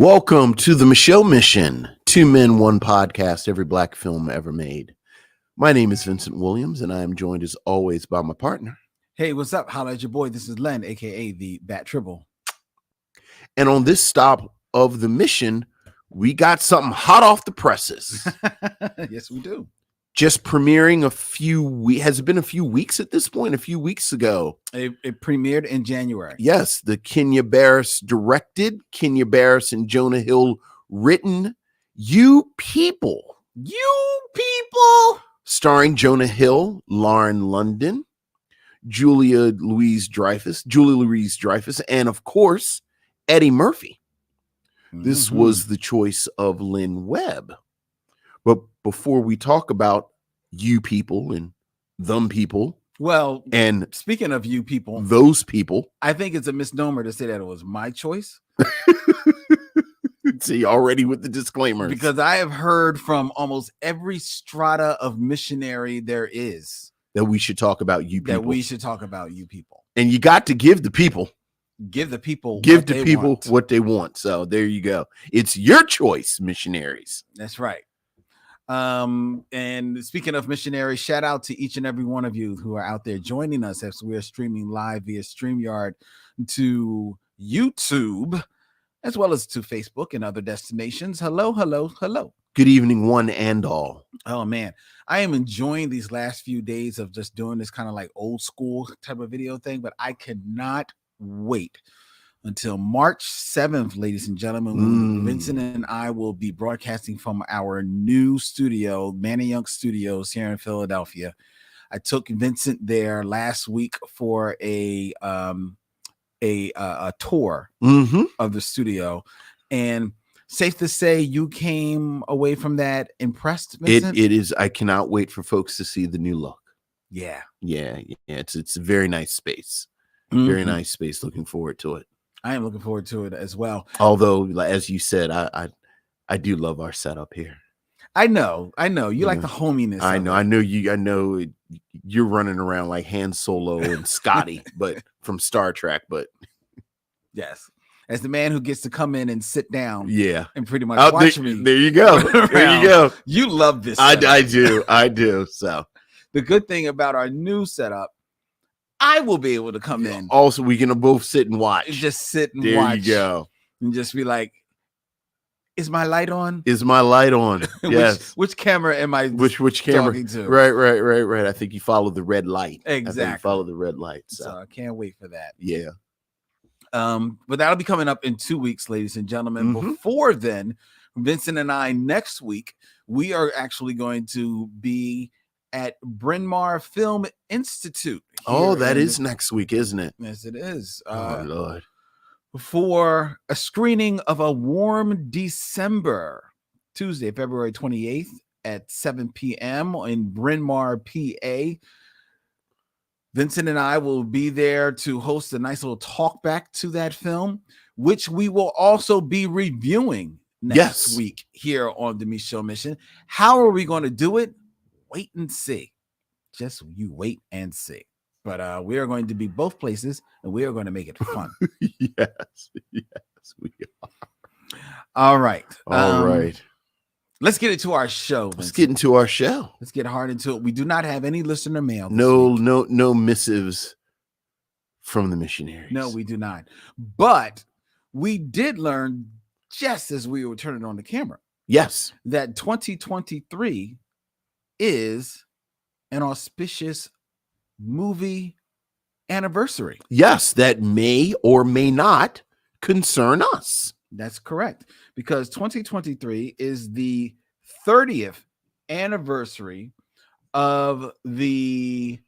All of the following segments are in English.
Welcome to the Michelle Mission, 2 Men, 1 podcast, every black film ever made. My name is Vincent Williams, and I am joined as always by my partner. Hey, what's up? Holla at your boy. This is Len, aka the Bat Tribble. And on this stop of the mission, we got something hot off the presses. Yes, we do. Just premiering has it been a few weeks at this point? A few weeks ago. It premiered in January. Yes, the Kenya Barris directed, Kenya Barris and Jonah Hill written, You People, starring Jonah Hill, Lauren London, Julia Louis-Dreyfuss, and of course, Eddie Murphy. This was the choice of Lynn Webb. But before we talk about you people and them people, well, and speaking of you people, those people, I think it's a misnomer to say that it was my choice. See, already with the disclaimers, because I have heard from almost every strata of missionary there is that we should talk about you people. And you got to give the people what they want. So there you go. It's your choice, missionaries. That's right. And speaking of missionaries, shout out to each and every one of you who are out there joining us as we are streaming live via StreamYard to YouTube, as well as to Facebook and other destinations. Hello. Good evening, one and all. Oh man, I am enjoying these last few days of just doing this kind of like old school type of video thing, but I cannot wait until March 7th, ladies and gentlemen, when Vincent and I will be broadcasting from our new studio, Manny Young Studios here in Philadelphia. I took Vincent there last week for a tour of the studio, and safe to say you came away from that impressed, Vincent? It is. I cannot wait for folks to see the new look. Yeah. It's a very nice space. Very nice space. Looking forward to it. I am looking forward to it as well. Although, as you said, I do love our setup here. I know. You like the hominess. I know you're running around like Han Solo and Scotty, but from Star Trek. But yes, as the man who gets to come in and sit down, and pretty much watch me. There you go. There you go. You love this. I do. So the good thing about our new setup, I will be able to come in. Also, we can both sit and watch. Just sit and watch. There you go. And just be like, is my light on? Is my light on? Yes. Which camera am I which camera? talking to? Right. I think you follow the red light. Exactly. Follow the red light. So I can't wait for that. Yeah. But that'll be coming up in 2 weeks, ladies and gentlemen. Before then, Vincent and I next week, we are actually going to be at Bryn Mawr Film Institute. Oh, that is next week, isn't it? Yes, it is. Oh, Lord. For a screening of A Warm December, Tuesday, February 28th at 7 p.m. in Bryn Mawr, PA. Vincent and I will be there to host a nice little talk back to that film, which we will also be reviewing next week here on the Michelle Mission. How are we going to do it? Wait and see. Just you wait and see. But we are going to be both places, and we are going to make it fun. Yes, we are. All right. Let's get into our show. Vincent. Let's get into our show. Let's get hard into it. We do not have any listener mail. No missives from the missionaries. No, we do not. But we did learn just as we were turning on the camera. Yes. That 2023 is an auspicious movie anniversary. Yes, that may or may not concern us. That's correct, because 2023 is the 30th anniversary of the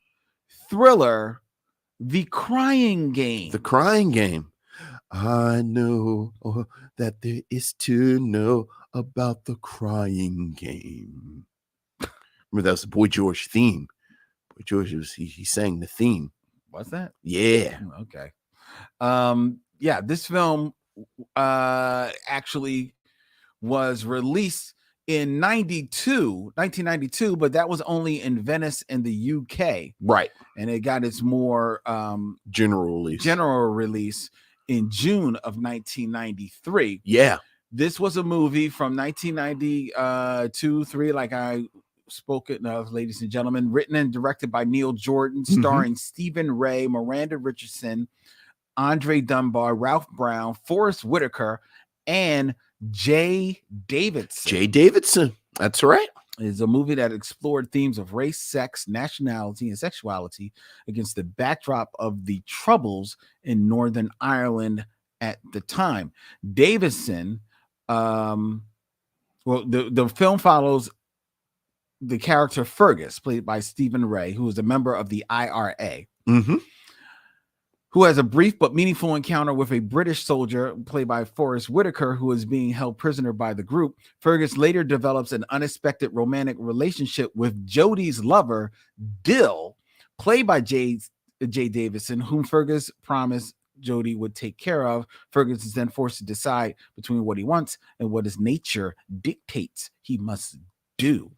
thriller The Crying Game. The Crying Game. I know that there is to know about the Crying Game. Remember, that was the Boy George theme. Boy George he sang the theme. What's that? Yeah. Okay. This film actually was released in 1992, but that was only in Venice in the UK. Right. And it got its more general release in June of 1993. Yeah. This was a movie from 1992, 3, like I spoken of, ladies and gentlemen, written and directed by Neil Jordan, starring Stephen Ray, Miranda Richardson, Andre Dunbar, Ralph Brown, Forrest Whitaker, and Jay Davidson. Jay Davidson. That's right. Is a movie that explored themes of race, sex, nationality, and sexuality against the backdrop of the Troubles in Northern Ireland at the time. Davidson, the film follows the character Fergus, played by Stephen Ray, who is a member of the IRA. Who has a brief but meaningful encounter with a British soldier, played by Forrest Whitaker, who is being held prisoner by the group. Fergus later develops an unexpected romantic relationship with Jodie's lover, Dill, played by Jay Davidson, whom Fergus promised Jodie would take care of. Fergus is then forced to decide between what he wants and what his nature dictates he must do.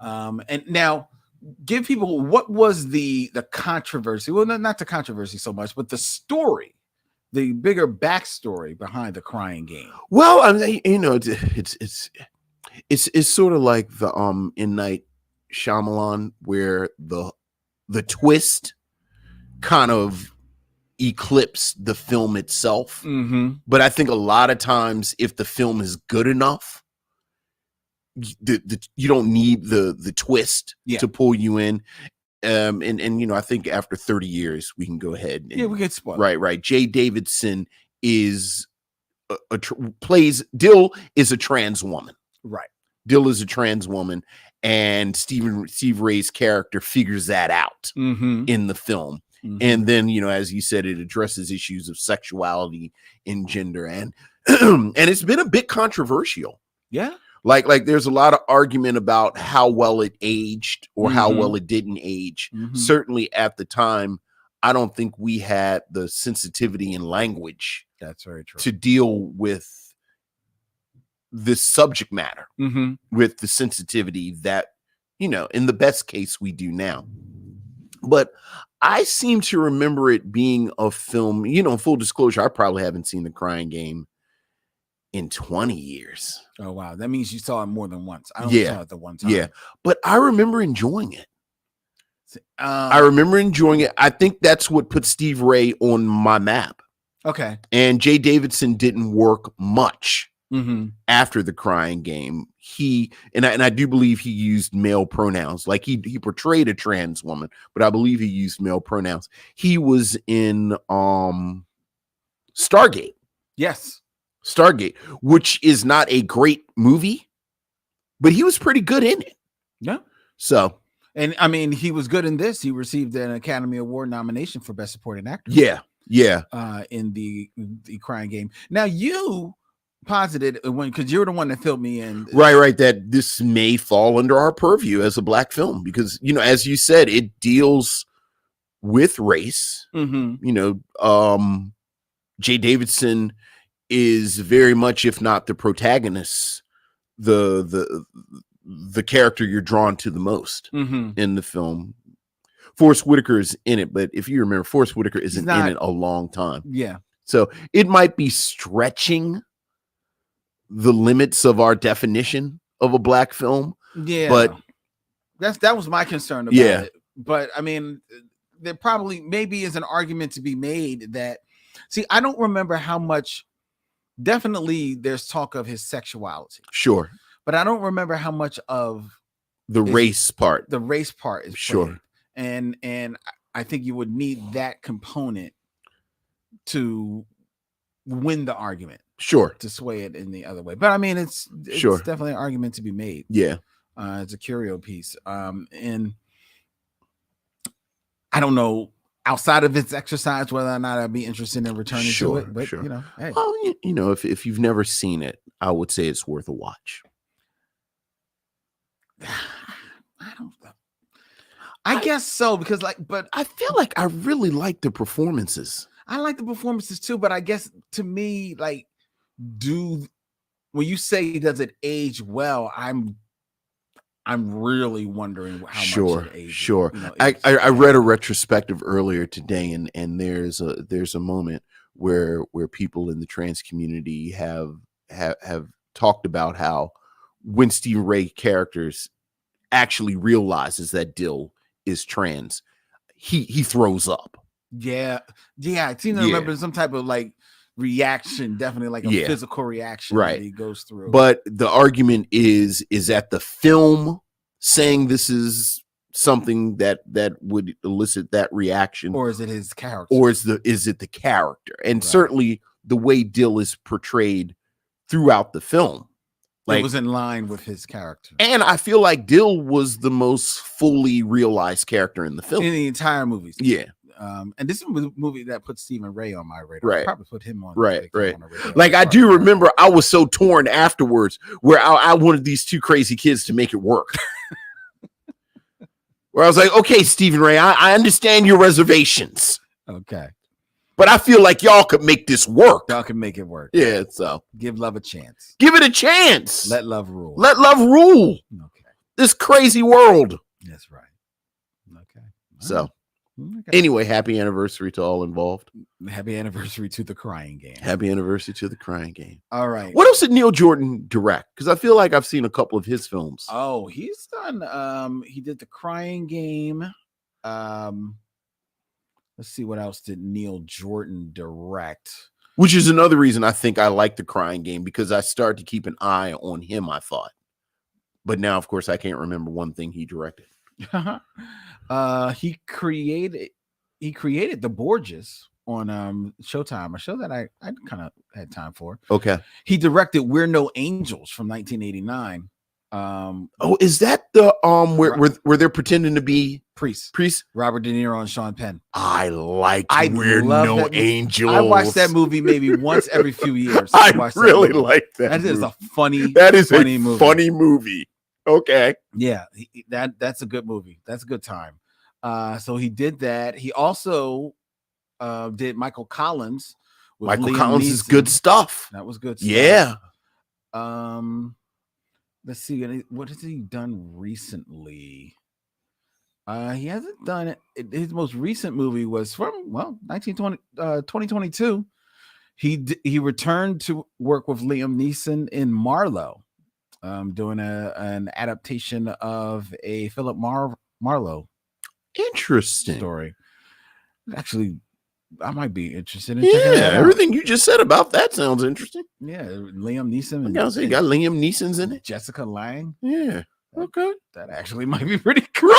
And now, give people, what was the controversy? Well, not the controversy so much, but the story, the bigger backstory behind The Crying Game. Well, I mean, it's sort of like the M. Night Shyamalan, where the twist kind of eclipsed the film itself. But I think a lot of times, if the film is good enough, you don't need the twist to pull you in. And I think after 30 years we can go ahead and, we get spoiled. Right. Jay Davidson is plays Dill is a trans woman. Right. Dill is a trans woman, and Steve Ray's character figures that out in the film. And then, as you said, it addresses issues of sexuality and gender, and and it's been a bit controversial. Yeah. Like there's a lot of argument about how well it aged or how well it didn't age. Certainly at the time, I don't think we had the sensitivity in language. That's very true. To deal with this subject matter with the sensitivity that, in the best case we do now. But I seem to remember it being a film, full disclosure, I probably haven't seen The Crying Game in 20 years. Oh, wow. That means you saw it more than once. I only saw it the one time. Yeah. But I remember enjoying it. I remember enjoying it. I think that's what put Steve Ray on my map. Okay. And Jay Davidson didn't work much after The Crying Game. And I do believe he used male pronouns. Like he portrayed a trans woman, but I believe he used male pronouns. He was in Stargate. Yes. Stargate, which is not a great movie, but he was pretty good in it. Yeah. So, and I mean, he was good in this. He received an Academy Award nomination for Best Supporting Actor. Yeah. In the Crying Game. Now, you posited because you're the one that filled me in. Right. That this may fall under our purview as a black film because, as you said, it deals with race. Jay Davidson is very much, if not the protagonist, the character you're drawn to the most in the film. Forrest Whitaker is in it, but if you remember, Forrest Whitaker isn't in it a long time. Yeah. So it might be stretching the limits of our definition of a black film. Yeah. But that was my concern about it. But I mean, there probably maybe is an argument to be made that, see, I don't remember how much. Definitely there's talk of his sexuality. Sure. But I don't remember how much of the race part. The race part is sure. Played. And I think you would need that component to win the argument. Sure. To sway it in the other way. But I mean it's definitely an argument to be made. Yeah. It's a curio piece. And I don't know outside of its exercise, whether or not I'd be interested in returning to it. But, hey. Well, if you've never seen it, I would say it's worth a watch. I don't know. I guess so, because but I feel like I really like the performances. I like the performances too, but I guess to me, when you say does it age well, I'm really wondering how much it ages. Sure. I read a retrospective earlier today, and there's a moment where people in the trans community have have talked about how when Stephen Ray characters actually realizes that Dill is trans, he throws up. Yeah. I seem to remember some type of like reaction, definitely like a physical reaction that he goes through. But the argument is that the film saying this is something that would elicit that reaction, or is it his character, or is it the character? And certainly the way Dill is portrayed throughout the film, like, it was in line with his character. And I feel like Dill was the most fully realized character in the film, in the entire movie. Yeah. And this is a movie that put Stephen Ray on my radar. Right. Probably put him on. Right. On like I do remember, I was so torn afterwards, where I wanted these two crazy kids to make it work. Where I was like, okay, Stephen Ray, I understand your reservations. Okay. But I feel like y'all could make this work. Y'all can make it work. Yeah. So give love a chance. Give it a chance. Let love rule. Let love rule. Okay. This crazy world. That's right. Okay. So. Okay. Anyway, happy anniversary to all involved. Happy anniversary to the Crying Game. Happy anniversary to the Crying Game. All right. What else did Neil Jordan direct? Because I feel like I've seen a couple of his films. Oh, he's done. He did the Crying Game. Let's see, what else did Neil Jordan direct? Which is another reason I think I like the Crying Game, because I started to keep an eye on him, I thought. But now, of course, I can't remember one thing he directed. He created The Borgias on Showtime, a show that I kind of had time for. Okay. He directed We're No Angels from 1989. Oh, is that the where they're pretending to be priests? Robert De Niro and Sean Penn. I We're No Angels. I watch that movie maybe once every few years. I really like that. That is a funny. That is funny movie. Funny movie. Okay. Yeah, that's a good movie. That's a good time. So he did that. He also did Michael Collins. Michael Collins is good stuff. That was good stuff. Yeah. Let's see. What has he done recently? He hasn't done it. His most recent movie was from 2022. He returned to work with Liam Neeson in Marlowe. Doing an adaptation of a Philip Marlowe story. Actually, I might be interested in checking that out. Everything you just said about that sounds interesting. Yeah, Liam Neeson. You got Liam Neeson's in it. Jessica Lange. Yeah. Okay. That actually might be pretty cool.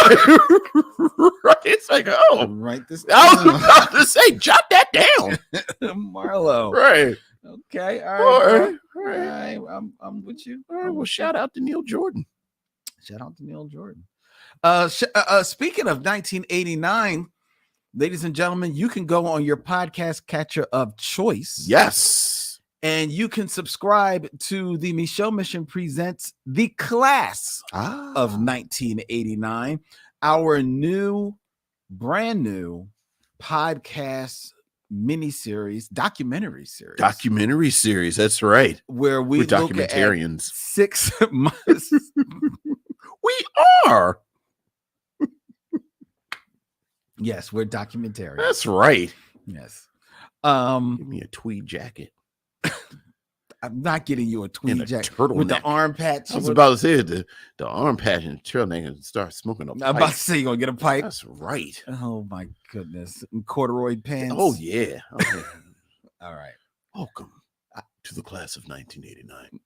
Right. It's like, oh, write this down. I was about to say, jot that down. Marlowe. Right. Okay. All right. I'm with you. All right. Well, shout out to Neil Jordan. Speaking of 1989, ladies and gentlemen, you can go on your podcast catcher of choice. Yes. And you can subscribe to the Michelle Mission Presents The Class of 1989, our brand new podcast documentary series. That's right. Where we're documentarians. 6 months. We are. Yes, we're documentarians. That's right. Yes. Give me a tweed jacket. I'm not getting you a tweed jacket with the arm patch. I was about to say the arm patch and the turtleneck and start smoking a pipe. I'm about to say you're gonna get a pipe. That's right. Oh my goodness. And corduroy pants. Oh yeah. All right. Welcome to the class of 1989.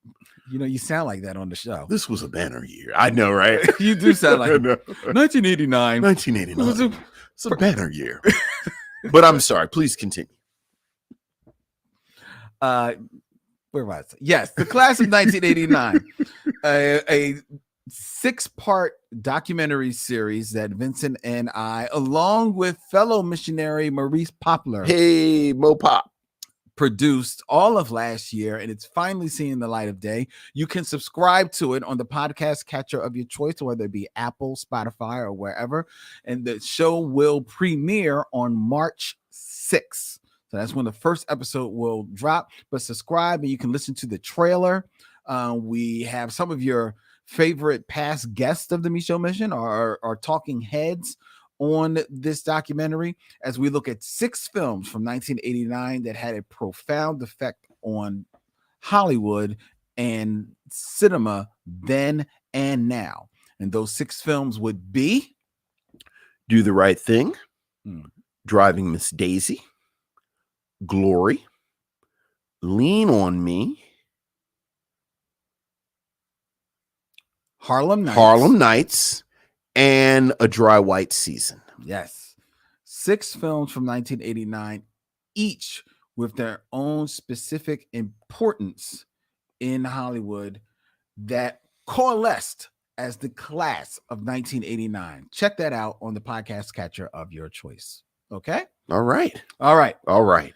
You know, you sound like that on the show. This was a banner year. I know, right? You do sound like 1989. 1989. It's a banner year. But I'm sorry. Please continue. Where was it? Yes, The Class of 1989, a 6-part documentary series that Vincent and I, along with fellow missionary Maurice Poplar, hey Mo Pop, produced all of last year, and it's finally seeing the light of day. You can subscribe to it on the podcast catcher of your choice, whether it be Apple, Spotify, or wherever. And the show will premiere on March 6th. So that's when the first episode will drop. But subscribe and you can listen to the trailer. We have some of your favorite past guests of the Michelle Mission, or talking heads on this documentary, as we look at 6 films from 1989 that had a profound effect on Hollywood and cinema then and now. And those 6 films would be Do the Right Thing, Hmm. Driving Miss Daisy, Glory, Lean on Me, Harlem Nights, and A Dry White Season. Yes. 6 films from 1989, each with their own specific importance in Hollywood that coalesced as the class of 1989. Check that out on the podcast catcher of your choice. Okay? All right. All right. All right.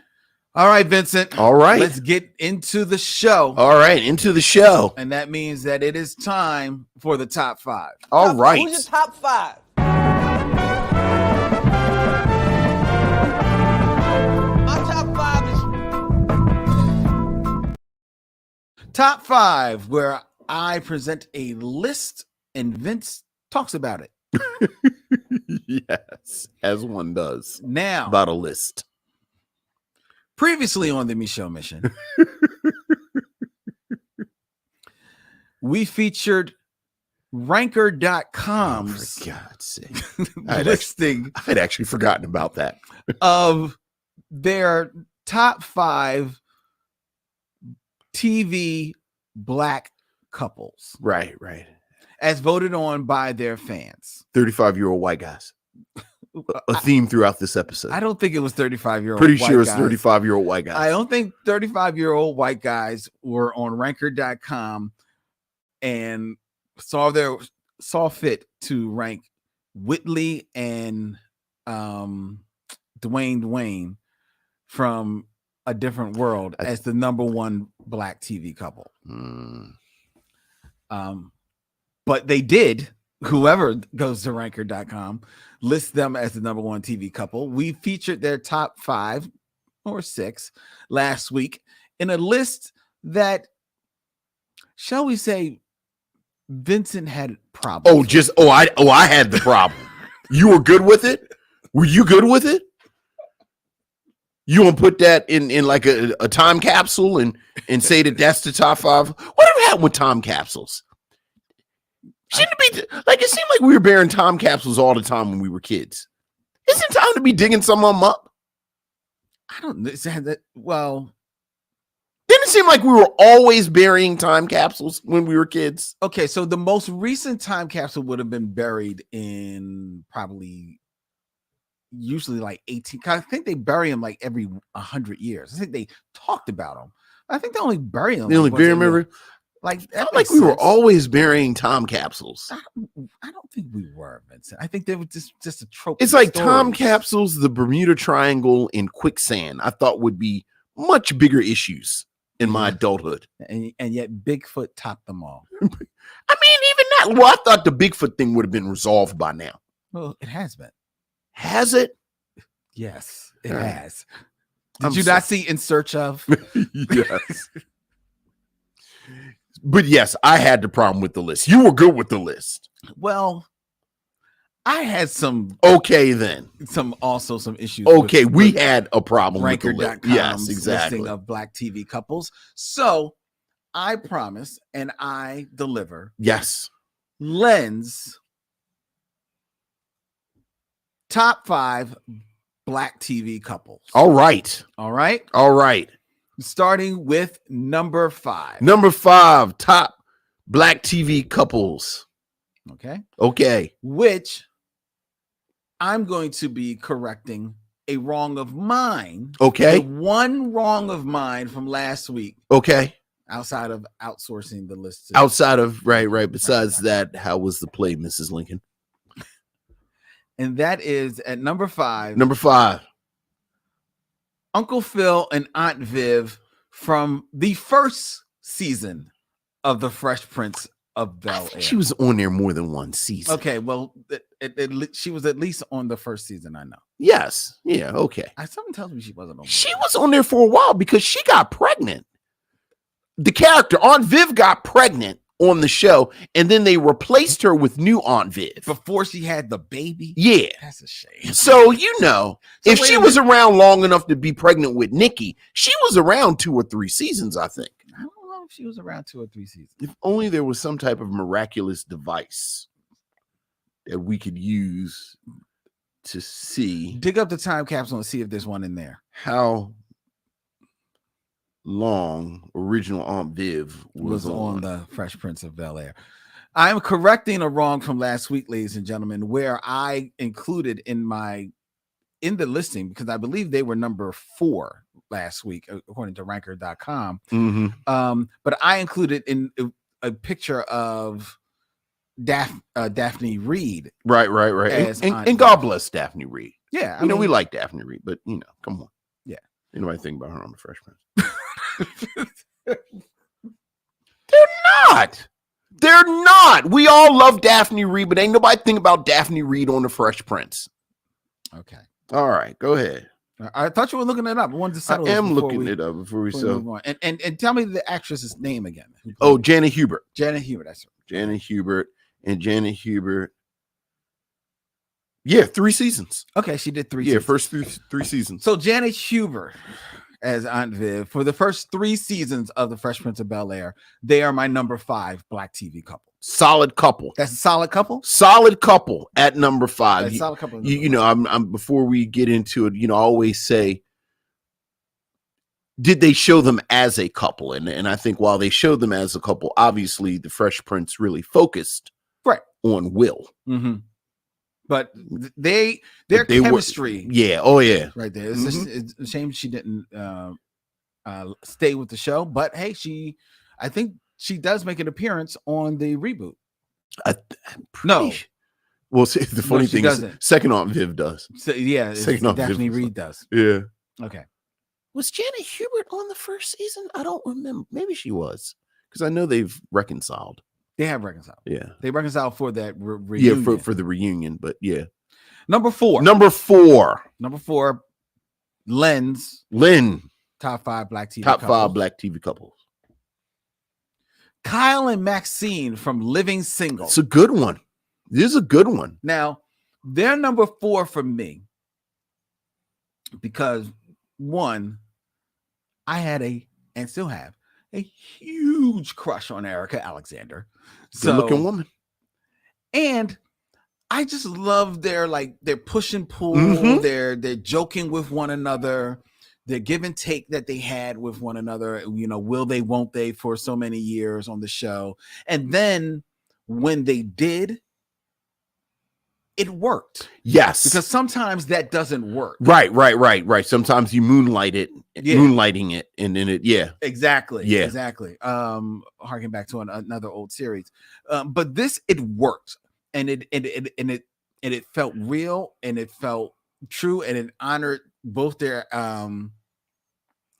All right, Vincent. All right. Let's get into the show. All right. Into the show. And that means that it is time for the top 5. All right. Who's your top 5? My top 5 is Top 5, where I present a list and Vince talks about it. Yes, as one does. Now, About a list. previously on the Michelle Mission, we featured Ranker.com's For God's sake. listing I'd actually forgotten about that. of their top 5 TV black couples Right. as voted on by their fans. 35-year-old white guys. A theme throughout this episode. I don't think it was 35-year-old Pretty white sure it's guys. 35-year-old white guys. I don't think 35-year-old white guys were on Ranker.com and saw fit to rank Whitley and Dwayne from A Different World as the number 1 black TV couple. But they did, whoever goes to Ranker.com, list them as the number 1 TV couple. We featured their top 5 or 6 last week in a list that, shall we say, Vincent had problems. I had the problem. You were good with it? Were you good with it? You want to put that in like a time capsule and say that that's the top 5? Whatever happened with time capsules? Shouldn't it be like, it seemed like we were bearing time capsules all the time when we were kids. Isn't it time to be digging some of them up? I don't know. Well, Didn't it seem like we were always burying time capsules when we were kids? okay, so the most recent time capsule would have been buried in probably usually like 18. I think they bury them like every 100 years. I think they talked about them. I think they only bury them. They only bury them every. Like, I felt like we were always burying time capsules. I don't think we were, Vincent. I think they were just a trope. It's like time capsules, the Bermuda Triangle, and quicksand. I thought would be much bigger issues in my adulthood, and yet Bigfoot topped them all. I mean, even that. Well, I thought the Bigfoot thing would have been resolved by now. Well, it has been. Has it? Yes, it All right. has. Did you not see In Search Of? Yes. But yes, I had the problem with the list. You were good with the list. Well, I had some Okay, then. some issues. Okay, we with had a problem with the list. Ranker.com's Yes, exactly. listing of black TV couples. So I promise and I deliver Yes. Len's top 5 black TV couples. All right. All right. All right. Starting with number 5. Number 5, top black TV couples. Okay. Okay. Which I'm going to be correcting a wrong of mine. Okay. The one wrong of mine from last week, Okay. outside of outsourcing the list. Outside of, right. Besides that, how was the play, Mrs. Lincoln? And that is at number 5. Number 5. Uncle Phil and Aunt Viv from the first season of The Fresh Prince of I Bel-Air. think she was on there more than one season. Okay, well, she was at least on the first season, I know. Yes. Yeah. Okay. Something tells me she wasn't on. She was on there for a while because she got pregnant. The character Aunt Viv got pregnant on the show, and then they replaced her with new Aunt Viv Before she had the baby? Yeah. That's a shame. So, you know, So if wait she a was around long enough to be pregnant with Nikki, she was around 2 or 3 seasons, I think. I don't she was around 2 or 3 seasons. If only there was some type of miraculous device that we could use to see Dig up the time capsule and see if there's one in there. how long original Aunt Viv was on the Fresh Prince of Bel-Air. I'm correcting a wrong from last week, ladies and gentlemen, where I included in the listing, because I believe they were number 4 last week, according to ranker.com. But I included in a picture of Daphne Reed. Right. And God bless Daphne Reed. Yeah. I mean, we like Daphne Reed, but come on. Yeah. Anybody think about her on the Fresh Prince? They're not. We all love Daphne Reed, but ain't nobody think about Daphne Reed on the Fresh Prince. Okay. All right, go ahead. I thought you were looking it up. I wanted to settle. I am looking it up before we move on. And tell me the actress's name again. Oh, Janet Hubert. Janet Hubert. That's right. Janet Hubert. Yeah, 3 seasons. Okay, she did 3 Yeah, seasons. first 3 seasons. So Janet Hubert as Aunt Viv for the first 3 seasons of The Fresh Prince of Bel-Air. They are my number 5 black TV couple. Solid couple. That's a solid couple? Solid couple at number 5. That's solid couple. You know, I'm before we get into it, I always say, did they show them as a couple? And I think while they showed them as a couple, obviously the Fresh Prince really focused on Will. Mm-hmm. But their chemistry. Yeah. Oh, yeah. Right there. It's a shame she didn't stay with the show. But hey, I think she does make an appearance on the reboot. Well, see, the funny thing is, second Aunt Viv does. So, yeah, Daphne Reed does. Yeah. Okay. Was Janet Hubert on the first season? I don't remember. Maybe she was, because I know they've reconciled. They have reconciled. Yeah. They reconciled for that reunion. Yeah, for the reunion, but yeah. Number 4. Len. Top 5 black TV Top couples. 5 black TV couples. Kyle and Maxine from Living Single. It's a good one. This is a good one. Now, they're number 4 for me because, one, I had and still have a huge crush on Erica Alexander. Good looking woman. And I just love their push and pull, they're joking with one another, their give and take that they had with one another, will they, won't they, for so many years on the show. And then when they did, it worked. Yes. Because sometimes that doesn't work. Right. Sometimes you moonlighting it, and then Exactly. Yeah. Exactly. Harking back to another old series. But this, it worked. And it felt real, and it felt true, and it honored both their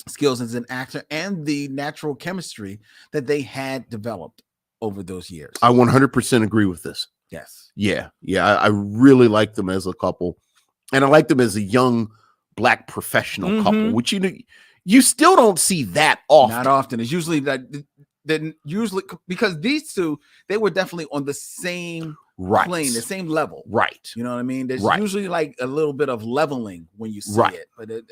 skills as an actor and the natural chemistry that they had developed over those years. I 100% agree with this. Yes. Yeah. I really like them as a couple, and I like them as a young black professional couple, which you still don't see that often. Not often. It's usually because these two, they were definitely on the same plane, the same level. Right. You know what I mean? There's usually like a little bit of leveling when you see it, but it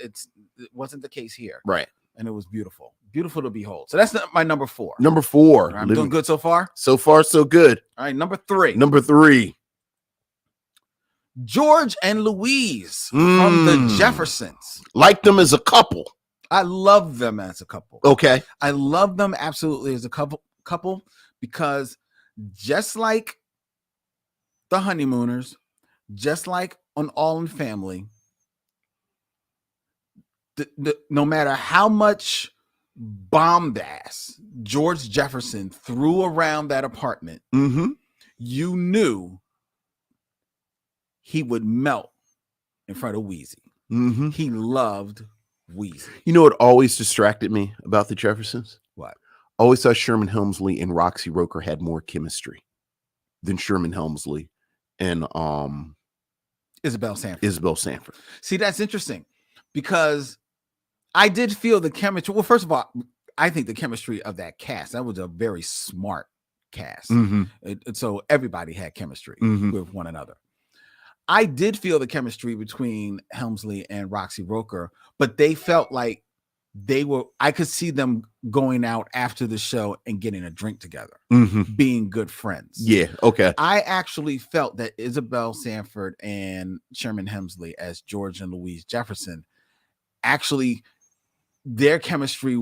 wasn't the case here. Right. And it was beautiful to behold. So that's my number 4. Number 4. I'm doing good so far. So far, so good. All right. Number 3. George and Louise from the Jeffersons. Like them as a couple. I love them as a couple. Okay. I love them absolutely as a couple because just like the Honeymooners, just like on All in Family, no matter how much bombast George Jefferson threw around that apartment, you knew he would melt in front of Wheezy. He loved Wheezy. You know what always distracted me about the Jeffersons? What? I always thought Sherman Hemsley and Roxy Roker had more chemistry than Sherman Hemsley and Isabel Sanford. See, that's interesting because I did feel the chemistry. Well, first of all, I think the chemistry of that cast, that was a very smart cast. So everybody had chemistry with one another. I did feel the chemistry between Hemsley and Roxy Roker, but they felt like I could see them going out after the show and getting a drink together, being good friends. Yeah. Okay. I actually felt that Isabel Sanford and Sherman Hemsley as George and Louise Jefferson, actually their chemistry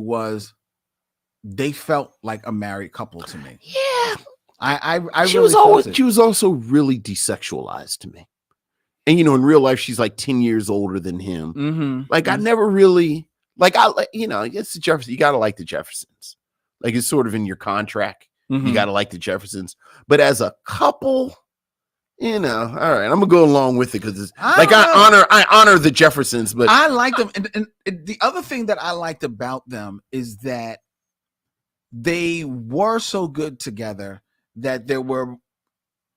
they felt like a married couple to me. Yeah. I she really she was also really desexualized to me. And in real life, she's like 10 years older than him. Like I never really it's the Jefferson. You gotta like the Jeffersons. Like it's sort of in your contract. You gotta like the Jeffersons. But as a couple, all right, I'm gonna go along with it because I honor the Jeffersons, but I like them. And the other thing that I liked about them is that they were so good together that there were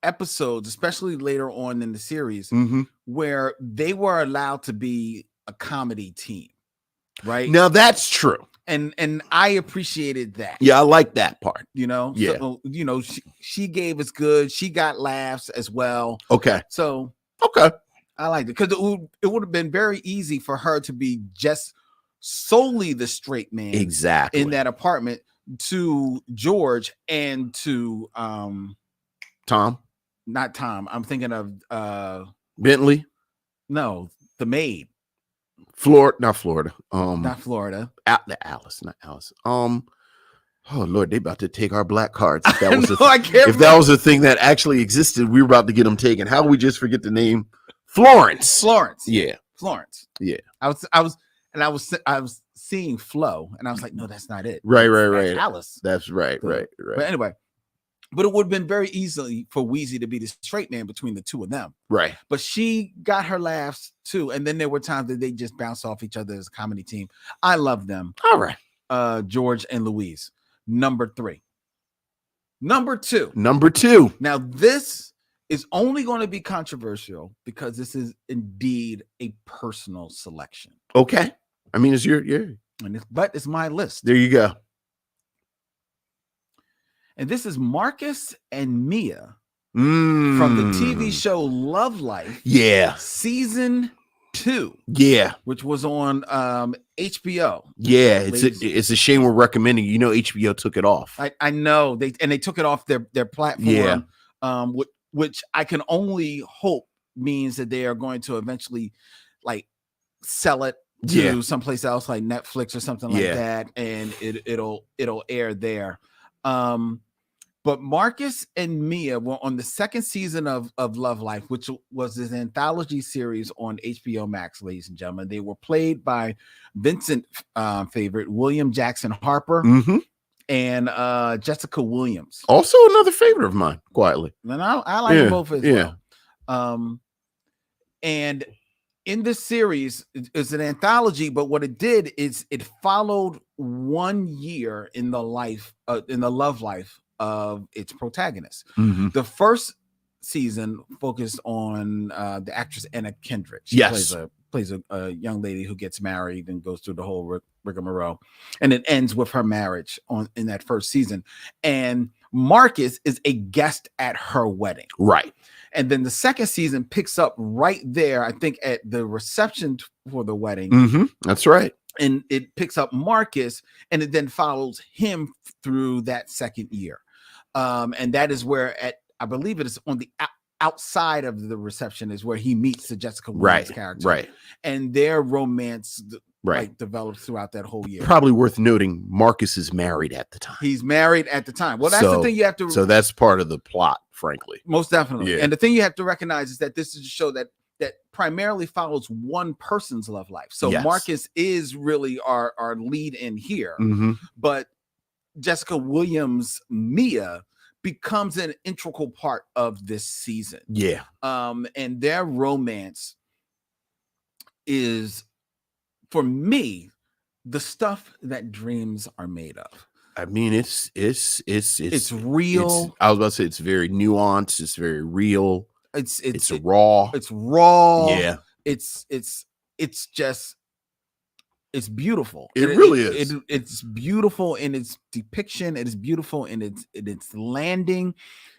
episodes, especially later on in the series, where they were allowed to be a comedy team. Right now, that's true, and I appreciated that. Yeah, I like that part. Yeah. So, she gave us good. She got laughs as well. Okay. So I liked it because it would have been very easy for her to be just solely the straight man, exactly, in that apartment to George and to Tom. Not Tom. I'm thinking of Bentley. No, the maid. Not Florida. Not Florida. Alice, not Alice. Oh Lord, they about to take our black cards. If that was that was a thing that actually existed, we were about to get them taken. How would we just forget the name? Florence. Yeah. Florence. Yeah. I was seeing Flo, and I was like, no, that's not it. Right. That's Alice. That's right. But anyway, but it would have been very easily for Weezy to be the straight man between the two of them. Right. But she got her laughs too. And then there were times that they just bounce off each other as a comedy team. I love them. All right. George and Louise. Number 3. Number 2. Now, this is only going to be controversial because this is indeed a personal selection. Okay. I mean, it's but it's my list. There you go. And this is Marcus and Mia from the TV show Love Life. Yeah. Season 2. Yeah. Which was on HBO. Yeah. It's a shame we're recommending. HBO took it off. I know. They took it off their platform. Yeah. Which I can only hope means that they are going to eventually like sell it to someplace else like Netflix or something like that. And it'll air there. But Marcus and Mia were on the second season of Love Life, which was an anthology series on HBO Max, ladies and gentlemen. They were played by Vincent favorite William Jackson Harper and Jessica Williams. Also another favorite of mine, quietly. And I like them both as well. And in this series, it's an anthology, but what it did is it followed 1 year in the love life of its protagonist. The first season focused on the actress Anna Kendrick. She plays a young lady who gets married and goes through the whole rigmarole, and it ends with her marriage in that first season. And Marcus is a guest at her wedding. Right. And then the second season picks up right there, I think, at the reception for the wedding. That's right. And it picks up Marcus, and it then follows him through that second year. And that is where, I believe it is on the outside of the reception, is where he meets the Jessica Williams character. Right. And their romance develops throughout that whole year. Probably worth noting, Marcus is married at the time. He's married at the time. Well, that's the thing you have to... So that's part of the plot, frankly. Most definitely. Yeah. And the thing you have to recognize is that this is a show that primarily follows one person's love life. So Marcus is really our lead in here. But Jessica Williams, Mia, becomes an integral part of this season. Yeah. And their romance is, for me, the stuff that dreams are made of. I mean, it's real. I was about to say it's very nuanced. It's very real. It's raw. It's raw. Yeah. It's just, it's beautiful. It really is. It's beautiful in its depiction. It is beautiful in its landing.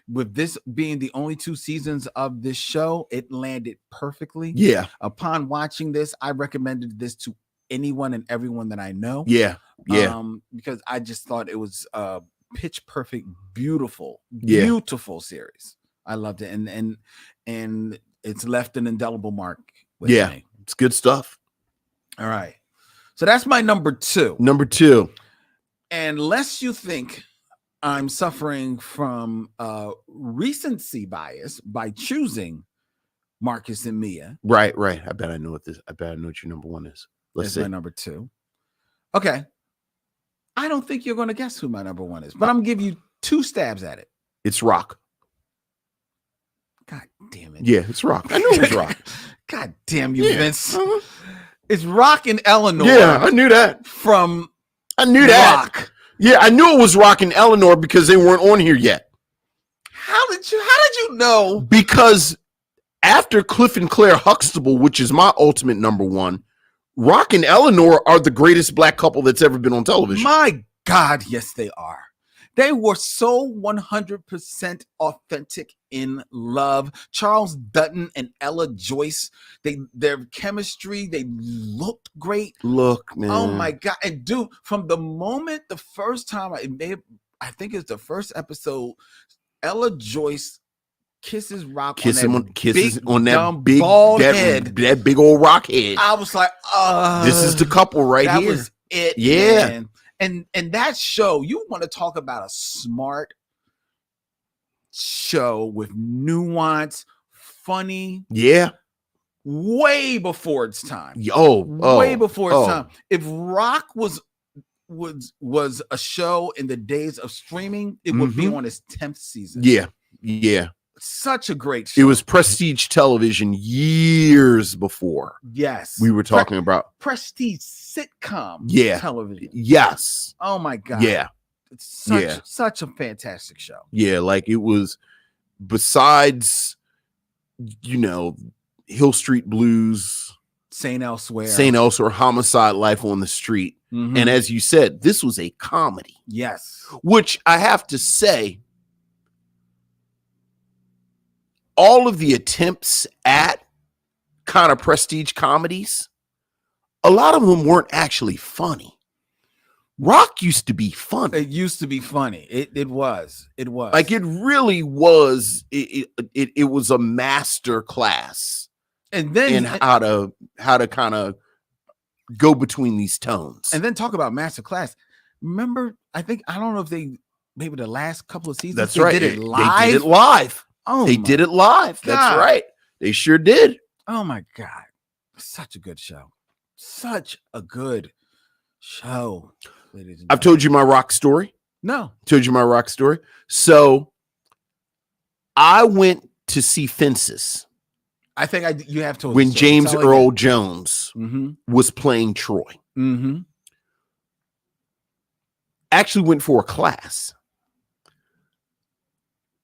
With this being the only 2 seasons of this show, it landed perfectly. Yeah. Upon watching this, I recommended this to anyone and everyone that I know. Yeah. Because I just thought it was a pitch perfect, beautiful series. I loved it, and it's left an indelible mark with me. It's good stuff. All right, so that's my number 2. Number 2. Unless you think I'm suffering from recency bias by choosing Marcus and Mia. Right. I bet I know what your number 1 is. Let's see. My number 2. Okay. I don't think you're going to guess who my number 1 is, but I'm going to give you 2 stabs at it. It's Rock. God damn it. Yeah, it's Rock. I knew it was Rock. God damn you, Vince. It's Rock and Eleanor. Yeah, I knew that. I knew that. Rock. Yeah, I knew it was Rock and Eleanor because they weren't on here yet. How did you know? Because after Cliff and Claire Huxtable, which is my ultimate number 1, Rock and Eleanor are the greatest black couple that's ever been on television. My God, yes, they are. They were so 100% authentic in love. Charles Dutton and Ella Joyce, their chemistry, they looked great. Look, man. Oh my God. And dude, from the moment the first time, I think it's the first episode, Ella Joyce kisses Rock kisses on that big bald head. That big old rock head. I was like, this is the couple right here. That was it. Yeah. Man. And that show, you want to talk about a smart show with nuance, funny. Yeah. Way before its time. Way before its time. If Rock was a show in the days of streaming, it would be on its 10th season. Yeah. Such a great show. It was prestige television years before. Yes. We were talking about prestige sitcom television. Yes. Oh my God. Yeah. It's such a fantastic show. Yeah, like it was, besides, Hill Street Blues, St. Elsewhere, Homicide, Life on the Street. Mm-hmm. And as you said, this was a comedy. Yes. Which I have to say, all of the attempts at kind of prestige comedies, a lot of them weren't actually funny. Rock used to be funny. It used to be funny. It was. Like it really was. It was a master class. And then in how to kind of go between these tones. And then talk about master class. Remember, I don't know if maybe the last couple of seasons. That's right. Did it live. They did it live. Oh, they did it live. God. That's right. They sure did. Oh my God. Such a good show. Such a good show. I've told you my rock story. No. Told you my rock story. So I went to see Fences. I think you have told when James Earl Jones was playing Troy. Mm-hmm. Actually went for a class.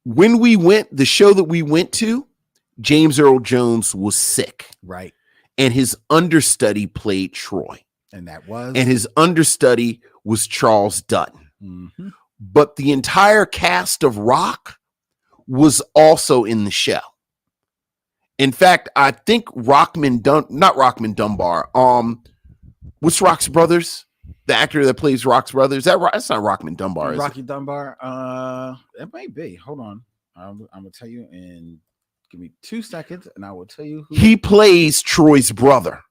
When we went, the show that we went to, James Earl Jones was sick. Right. And his understudy played Troy. And that was? And his understudy was Charles Dutton. Mm-hmm. But the entire cast of Rock was also in the show. In fact, I think not Rockman Dunbar. What's Rock's brothers? The actor that plays Rock's brothers. That's not Rockman Dunbar. Rocky Dunbar. It may be. Hold on. I'm gonna tell you in give me 2 seconds, and I will tell you who he plays Troy's brother.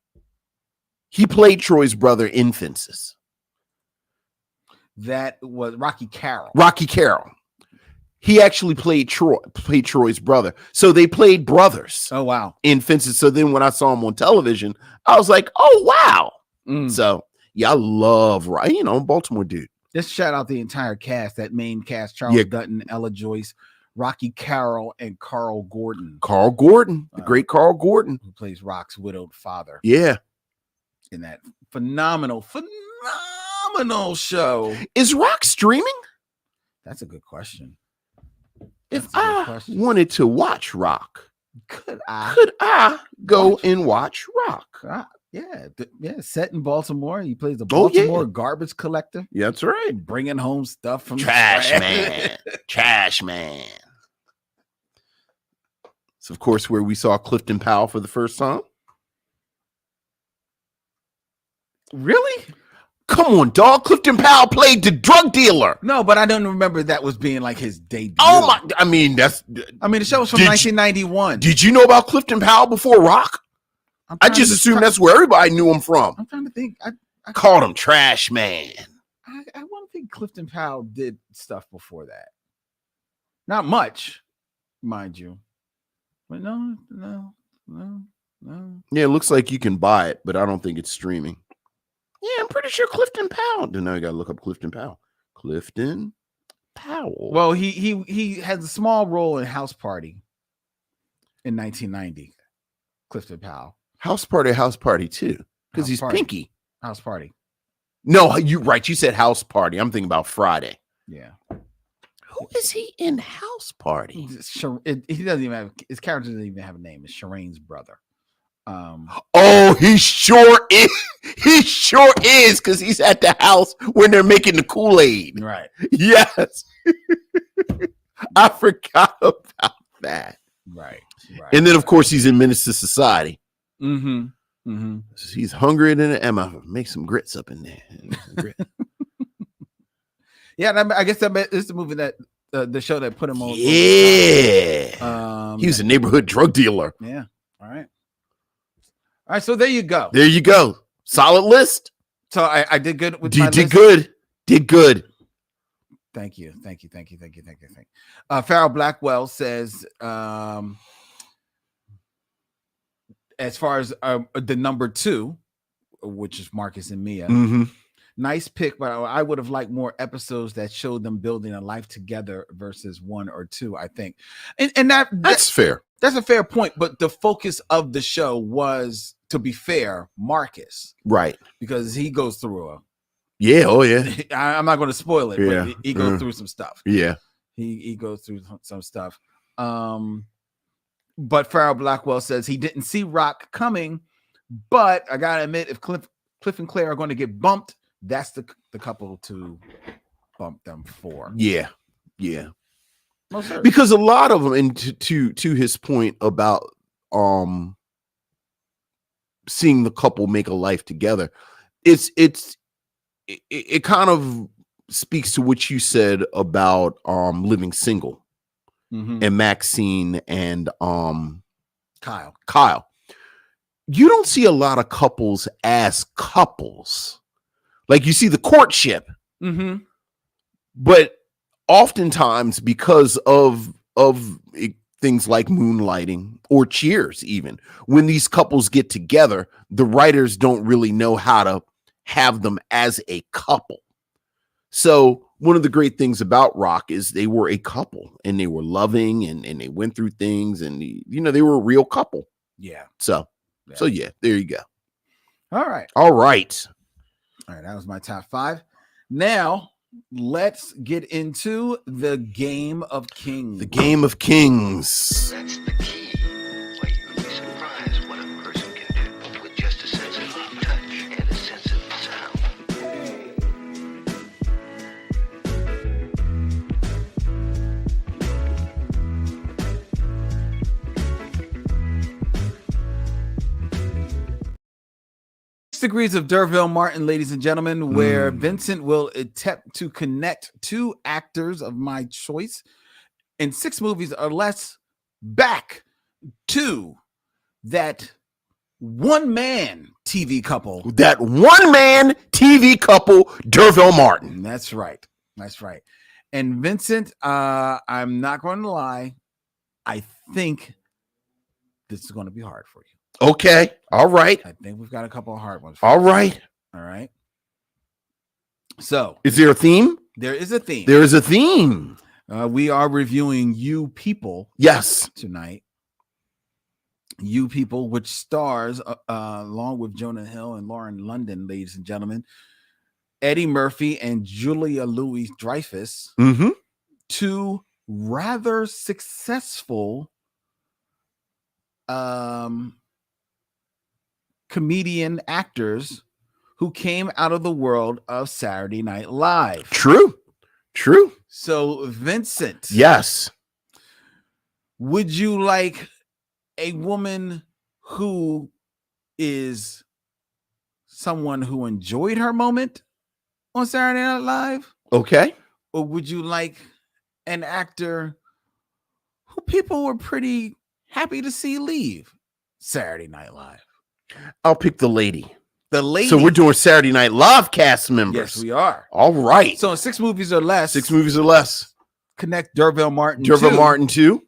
He played Troy's brother in Fences. That was Rocky Carroll. Rocky Carroll. He actually played Troy's brother. So they played brothers. Oh, wow. In Fences. So then when I saw him on television, I was like, oh, wow. So, yeah, I love, Baltimore dude. Just shout out the entire cast, that main cast, Charles Dutton, Ella Joyce, Rocky Carroll, and Carl Gordon. Carl Gordon, the great Carl Gordon. Who plays Rock's widowed father. Yeah. In that phenomenal show. Is Rock streaming? That's a good question. If I wanted to watch Rock, could I go and watch Rock? Yeah, set in Baltimore. He plays the Baltimore garbage collector. Yeah, that's right. Bringing home stuff from Trash man. So, of course, where we saw Clifton Powell for the first time. Really? Come on, dog. Clifton Powell played the drug dealer. No, but I don't remember that was being like his debut. Oh my! I mean, the show was from 1991. Did you know about Clifton Powell before Rock? I just assumed that's where everybody knew him from. I'm trying to think. I called him Trash Man. I want to think Clifton Powell did stuff before that. Not much, mind you. But no. Yeah, it looks like you can buy it, but I don't think it's streaming. Yeah, I'm pretty sure Clifton Powell. Now you gotta look up Clifton Powell. Clifton Powell. Well, he has a small role in House Party in 1990. Clifton Powell. House Party too, because he's Pinky. House Party. No, you're right. You said House Party. I'm thinking about Friday. Yeah. Who is he in House Party? He doesn't even have his character doesn't even have a name. It's Shireen's brother. Oh, he sure is. He sure is, because he's at the house when they're making the Kool-Aid. Right. Yes. I forgot about that. Right. And then, of course, he's in Menace to Society. Mm-hmm. He's hungrier than Emma. Make some grits up in there. Yeah, I guess that is the movie that the show that put him on. Yeah. He was a neighborhood drug dealer. Yeah. All right. So there you go. There you go. Solid list. So I did good with you my did list. good. Did good. Thank you. Farrell Blackwell says, as far as the number 2, which is Marcus and Mia, nice pick, but I would have liked more episodes that showed them building a life together versus 1 or 2, I think. And that's fair. That's a fair point, but the focus of the show was, to be fair, Marcus. Right. Because he goes through I'm not going to spoil it, yeah. but he goes through some stuff. Yeah. He goes through some stuff. But Farrell Blackwell says he didn't see Rock coming, but I got to admit, if Cliff and Claire are going to get bumped, that's the couple to bump them for. Yeah. Because a lot of them, and to his point about seeing the couple make a life together, it kind of speaks to what you said about living single and Maxine and Kyle. You don't see a lot of couples as couples. Like, you see the courtship, but oftentimes, because of things like moonlighting or Cheers, even when these couples get together, the writers don't really know how to have them as a couple. So one of the great things about Rock is they were a couple, and they were loving, and they went through things, and they were a real couple. Yeah. So yeah, there you go. All right. That was my top 5. Now let's get into the Game of Kings. The Game of Kings. That's the key. Why, you would be surprised what a person can do with just a sense of touch and a sense of sound. 6 Degrees of D'Urville Martin, ladies and gentlemen, where Vincent will attempt to connect 2 actors of my choice in 6 movies or less back to that one-man TV couple. That one-man TV couple, D'Urville Martin. That's right. And Vincent, I'm not going to lie, I think this is going to be hard for you. Okay. All right. I think we've got a couple of hard ones. All right. So, is there a theme? There is a theme. There is a theme. We are reviewing You People. Yes. Tonight. You People, which stars along with Jonah Hill and Lauren London, ladies and gentlemen, Eddie Murphy and Julia Louis-Dreyfuss, 2 rather successful comedian actors who came out of the world of Saturday Night Live. True. So, Vincent. Yes. Would you like a woman who is someone who enjoyed her moment on Saturday Night Live? Okay. Or would you like an actor who people were pretty happy to see leave Saturday Night Live? I'll pick the lady. The lady. So we're doing Saturday Night Live cast members. Yes, we are. All right. So in 6 movies or less. 6 movies or less. Connect Derville Martin. Derville Martin too.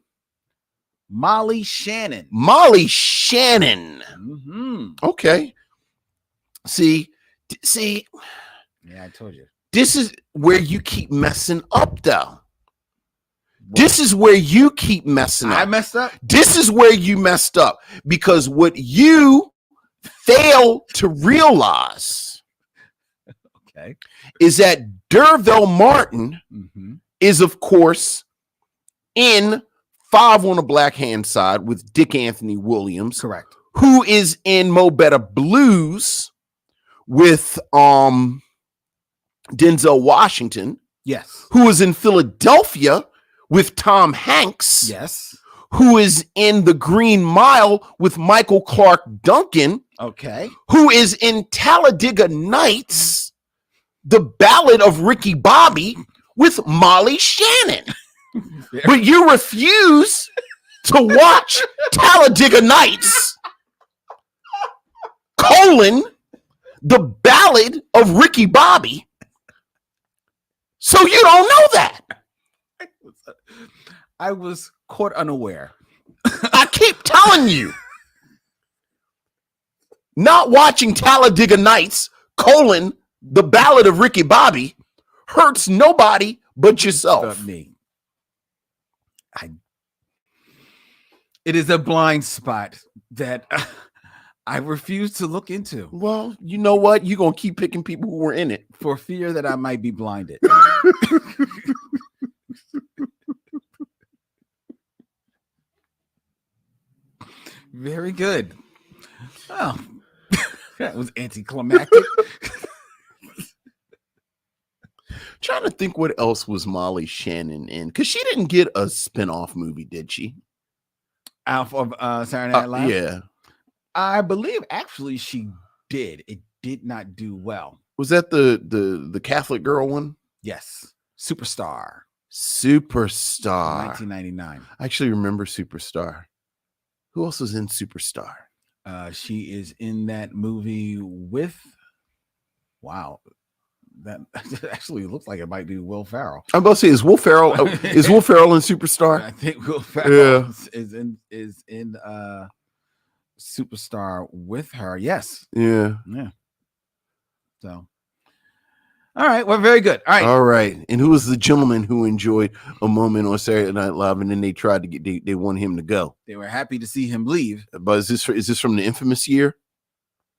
Molly Shannon. Molly Shannon. Mm-hmm. Okay. See. Yeah, I told you. This is where you keep messing up, though. This is where you keep messing up. I messed up. This is where you messed up because what you fail to realize is that Derville Martin is, of course, in 5 on the Black Hand Side with Dick Anthony Williams. Correct. Who is in Mo Better Blues with Denzel Washington. Yes. Who is in Philadelphia with Tom Hanks. Yes. Who is in The Green Mile with Michael Clark Duncan. Okay. Who is in Talladega Nights, The Ballad of Ricky Bobby with Molly Shannon. But you refuse to watch Talladega Nights, The Ballad of Ricky Bobby. So you don't know that. I was caught unaware. I keep telling you. Not watching Talladega Nights, The Ballad of Ricky Bobby hurts nobody but yourself. But me. It is a blind spot that I refuse to look into. Well, you know what? You're going to keep picking people who were in it. For fear that I might be blinded. Very good. Oh, that was anticlimactic. Trying to think what else was Molly Shannon in. Because she didn't get a spinoff movie, did she? Out of Saturday Night Live? Yeah. I believe actually she did. It did not do well. Was that the Catholic girl one? Yes. Superstar. 1999. I actually remember Superstar. Who else was in Superstar? She is in that movie with, wow, that actually looks like it might be Will Ferrell. I'm about to say, is Will Ferrell in Superstar? I think Will Ferrell is in Superstar with her. Yes. Yeah. So, all right. Well, very good. All right. And who was the gentleman who enjoyed a moment on Saturday Night Live and then they tried to get they want him to go? They were happy to see him leave. But is this from the infamous year?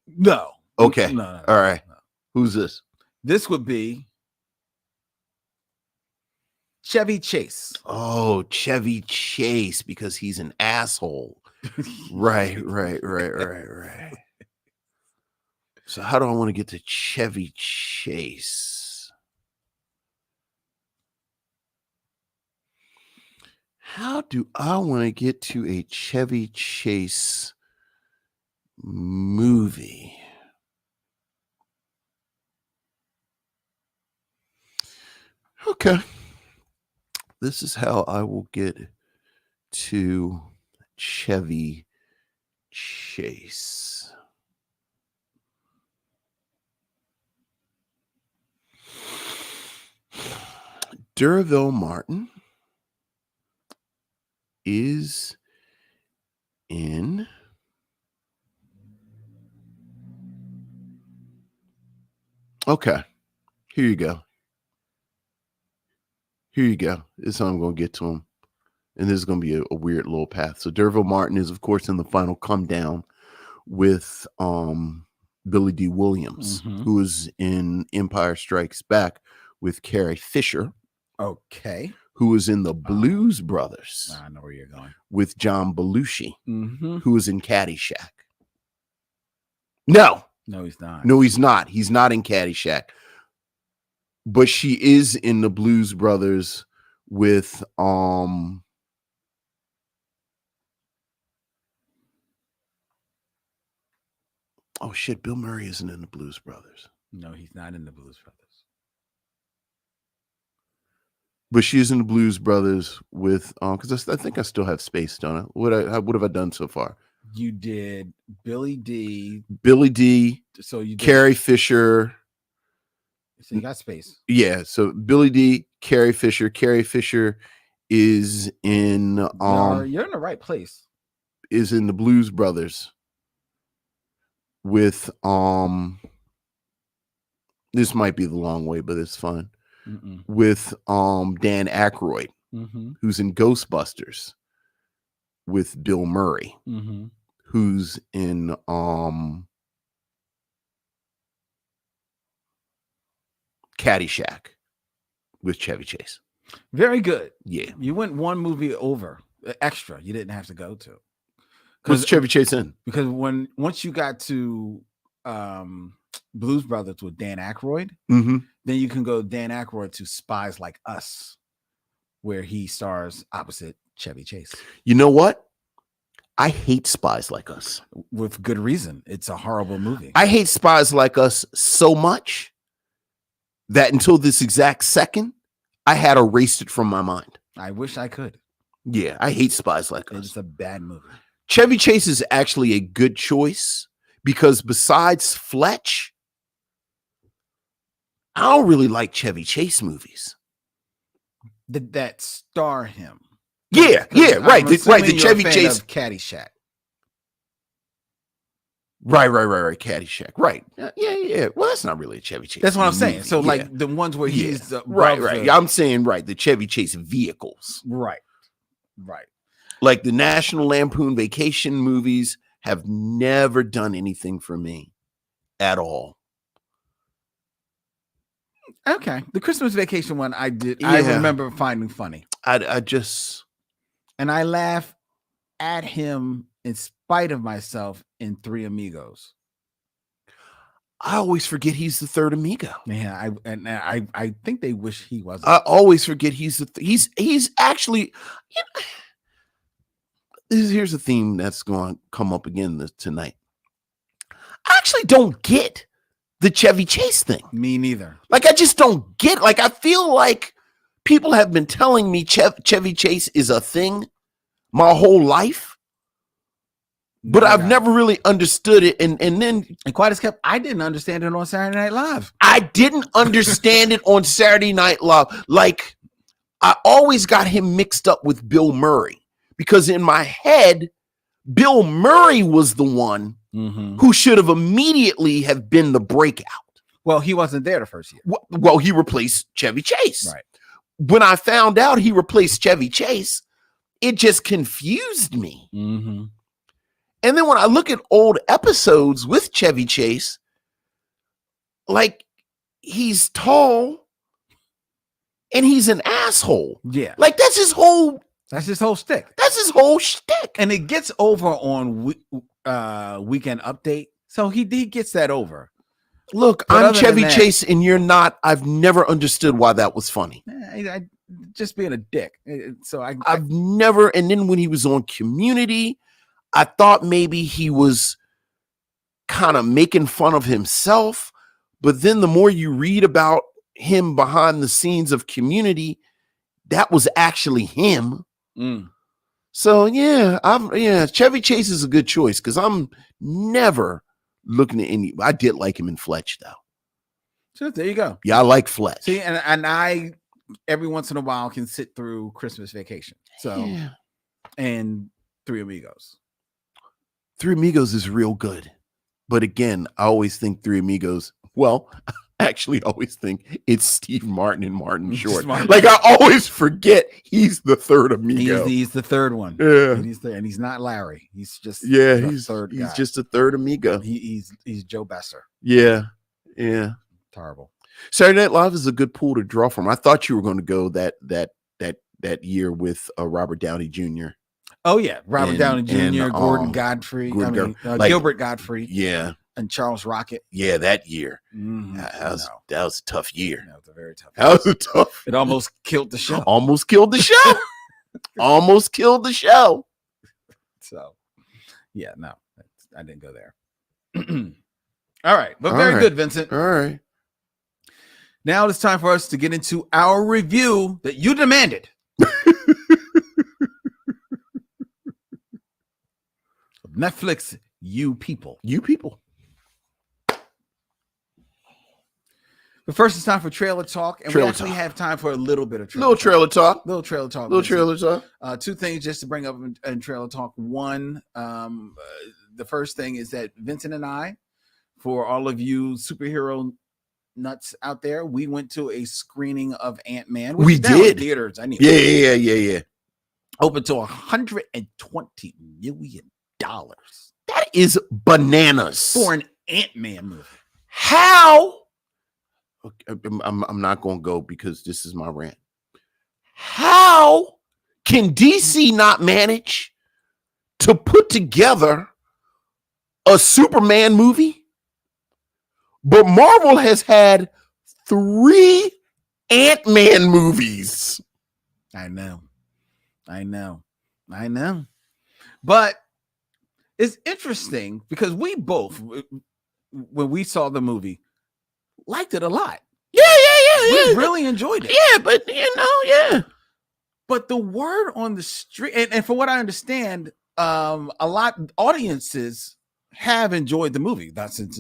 No. Okay. No. All right. No. Who's this? This would be Chevy Chase. Oh, Chevy Chase, because he's an asshole. Right. So how do I want to get to Chevy Chase? How do I want to get to a Chevy Chase movie? Okay. This is how I will get to Chevy Chase. Derville Martin is in okay. Here you go. This is how I'm going to get to him. And this is going to be a weird little path. So Derville Martin is, of course, in the final come down with Billy D. Williams, who is in Empire Strikes Back with Carrie Fisher. Okay. Who was in the Blues Brothers. I know where you're going. With John Belushi, who was in Caddyshack. No, he's not. No, he's not. He's not in Caddyshack. But she is in the Blues Brothers with Oh shit, Bill Murray isn't in the Blues Brothers. No, he's not in the Blues Brothers. But she's in the Blues Brothers with because I think I still have space, don't I? What have I done so far? You did Billy D. Billy D. So you did, Carrie Fisher. So you got space. Yeah, so Billy D. Carrie Fisher. Carrie Fisher is in You're in the right place. Is in the Blues Brothers with this might be the long way, but it's fun. With Dan Aykroyd, who's in Ghostbusters with Bill Murray, who's in Caddyshack with Chevy Chase. Very good. Yeah. You went one movie over extra. You didn't have to go to. What's Chevy Chase in? Because once you got to Blues Brothers with Dan Aykroyd, then you can go Dan Aykroyd to Spies Like Us, where he stars opposite Chevy Chase. You know what? I hate Spies Like Us. With good reason. It's a horrible movie. I hate Spies Like Us so much that until this exact second, I had erased it from my mind. I wish I could. Yeah, I hate Spies Like Us. It's a bad movie. Chevy Chase is actually a good choice because besides Fletch, I don't really like Chevy Chase movies. That star him. Yeah, right. The Chevy Chase Caddyshack. Right. Caddyshack. Right. Yeah. Well, that's not really a Chevy Chase. That's what I'm saying. movie. So, like the ones where he's right. I'm saying the Chevy Chase vehicles. Right. Like the National Lampoon Vacation movies have never done anything for me at all. Okay. The Christmas Vacation one I did. Yeah. I remember finding funny. I just. And I laugh at him in spite of myself in Three Amigos. I always forget he's the third amigo. Yeah, I think they wish he wasn't. I always forget he's actually. Here's a theme that's going to come up again tonight. I actually don't get the Chevy Chase thing. Me neither. Like, I just don't get. Like, I feel like people have been telling me Chevy Chase is a thing my whole life, but I've never really understood it. And quite as kept, I didn't understand it on Saturday Night Live. I didn't understand it on Saturday Night Live. Like, I always got him mixed up with Bill Murray because in my head, Bill Murray was the one who should have immediately have been the breakout. Well, he wasn't there the first year. Well, he replaced Chevy Chase. Right. When I found out he replaced Chevy Chase, it just confused me. And then when I look at old episodes with Chevy Chase, like, he's tall and he's an asshole. Yeah. Like, that's his whole stick. That's his whole shtick. And it gets over on Weekend Update. So he gets that over. Look, But I'm Chevy Chase and you're not. I've never understood why that was funny. I just being a dick. So I've never. And then when he was on Community, I thought maybe he was kind of making fun of himself. But then the more you read about him behind the scenes of Community, that was actually him. So Chevy Chase is a good choice because I'm never looking at any. I did like him in Fletch though. So there you go. Yeah, I like Fletch. See, and I every once in a while can sit through Christmas Vacation. So and Three Amigos. Three Amigos is real good. But again, I always think Three Amigos. Well, I actually always think it's Steve Martin and Martin Short. Like, I always forget he's the third amigo. He's the third one. Yeah. And he's not Larry. He's just he's third guy. He's just a third amigo. He's Joe Besser. Yeah. Terrible. Saturday Night Live is a good pool to draw from. I thought you were going to go that year with Robert Downey Jr. Oh yeah, Robert Downey Jr., Gordon Godfrey, Gilbert Godfrey. Yeah. And Charles Rocket. Yeah, that year. That was a tough year. That was a very tough year. That was a tough. It almost killed the show. Almost killed the show. Almost killed the show. So, yeah, no, I didn't go there. All right, but All very right. good, Vincent. All right. Now it's time for us to get into our review that you demanded. Netflix, You People. You people. But first, it's time for trailer talk, and Trailer we actually talk. have time for a little bit of trailer Little talk. trailer talk. Little trailer talk. Little Vincent. trailer talk. Two things just to bring up in trailer talk. One, the first thing is that Vincent and I, for all of you superhero nuts out there, we went to a screening of Ant-Man. We did. Theaters. I need Yeah. open to $120 million That is bananas. for an Ant-Man movie. How? Okay, I'm not going to go because this is my rant. How can DC not manage to put together a Superman movie? But Marvel has had 3 Ant-Man movies. I know. But it's interesting because we both, when we saw the movie, liked it a lot. Yeah. We really enjoyed it. Yeah, but yeah. But the word on the street, and from what I understand, a lot audiences have enjoyed the movie. That's since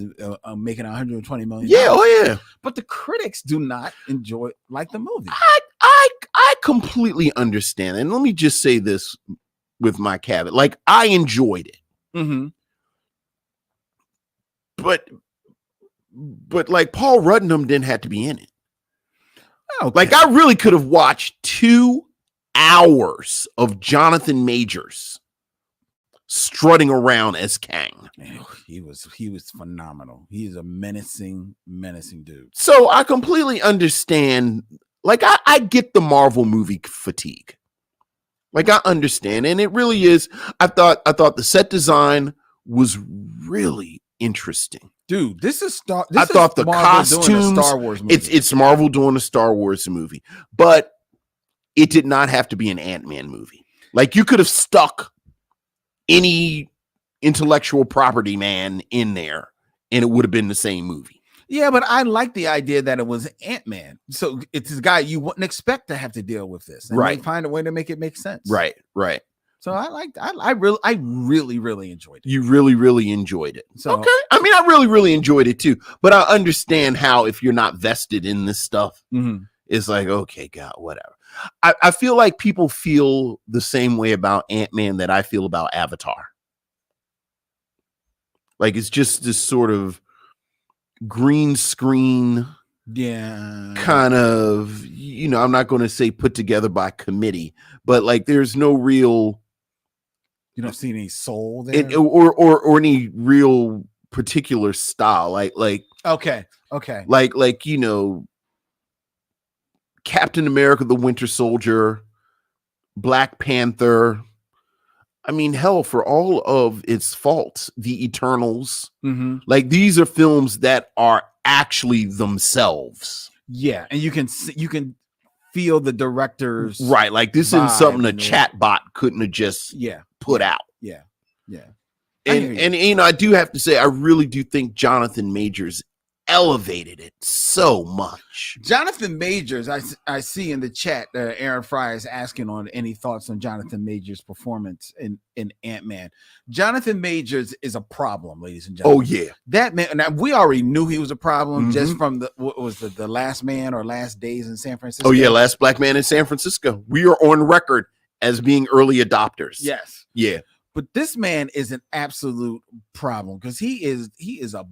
making $120 million. Yeah, oh yeah. But the critics do not enjoy like the movie. I completely understand. And let me just say this with my caveat. Like, I enjoyed it. Mm-hmm. But like Paul Ruddingham didn't have to be in it. Okay. Like, I really could have watched 2 hours of Jonathan Majors strutting around as Kang. He was phenomenal. He's a menacing dude. So I completely understand. Like, I get the Marvel movie fatigue. Like, I understand. And it really is. I thought the set design was really interesting. Dude, I thought the costumes, doing a Star Wars movie. It's Marvel doing a Star Wars movie, but it did not have to be an Ant-Man movie. Like, you could have stuck any intellectual property man in there and it would have been the same movie. Yeah, but I like the idea that it was Ant-Man. So it's this guy you wouldn't expect to have to deal with this. And Right. they find a way to make it make sense. Right. So I really enjoyed it. You really enjoyed it. So Okay. I mean, I really enjoyed it too, but I understand how, if you're not vested in this stuff, mhm. it's like, okay, God, whatever. I feel like people feel the same way about Ant-Man that I feel about Avatar. Like, it's just this sort of green screen, Yeah, kind of, I'm not going to say put together by committee, but like, there's no real, you don't see any soul there. or any real particular style. Like, Okay. Captain America, the Winter Soldier, Black Panther. I mean, hell, for all of its faults, the Eternals, Mm-hmm. like, these are films that are actually themselves. Yeah, and you can feel the director's Right. Like, this isn't vibe something a and the- chatbot couldn't have just put out. Yeah. I hear And I do have to say, I really do think Jonathan Majors elevated it so much. Jonathan Majors, I see in the chat, Aaron Fry is asking on any thoughts on Jonathan Majors' performance in Ant-Man. Jonathan Majors is a problem, ladies and gentlemen. Oh yeah. That man, now we already knew he was a problem Mhm. just from the Last Man or Last Days in San Francisco. Oh yeah, Last Black Man in San Francisco. We are on record as being early adopters. Yes. Yeah. But this man is an absolute problem because he is a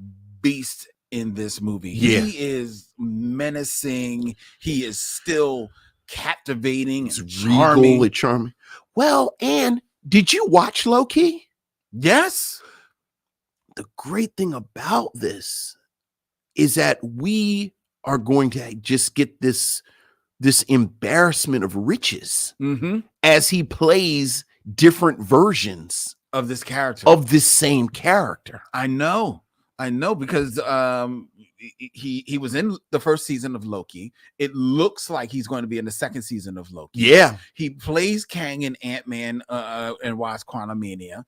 beast in this movie. Yeah. He is menacing. He is still captivating It's and regal charming. and charming. Well, and did you watch Low-Key? Yes. The great thing about this is that we are going to just get this embarrassment of riches Mm-hmm. as he plays different versions Of this character. of this same character. I know. I know because he was in the first season of Loki. It looks like he's going to be in the second season of Loki. Yeah. He plays Kang in Ant-Man and Wasp: Quantumania.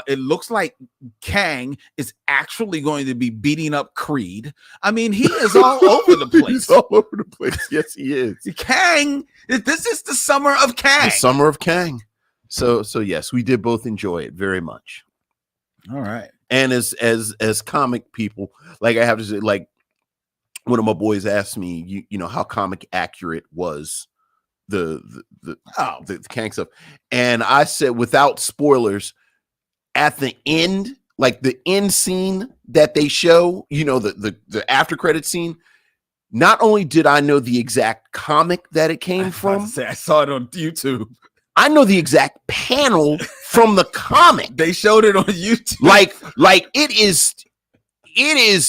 It looks like Kang is actually going to be beating up Creed. I mean, he is all over the place. He's all over the place. Yes, he is. Kang, this is the summer of Kang. The summer of Kang. So yes, we did both enjoy it very much. All right. And as comic people, like I have to say, like one of my boys asked me, you know, how comic accurate was the Kang stuff, and I said, without spoilers, at the end, like the end scene that they show, you know, the after credit scene. Not only did I know the exact comic that it came from, I saw it on YouTube. I know the exact panel from the comic. They showed it on YouTube. Like it is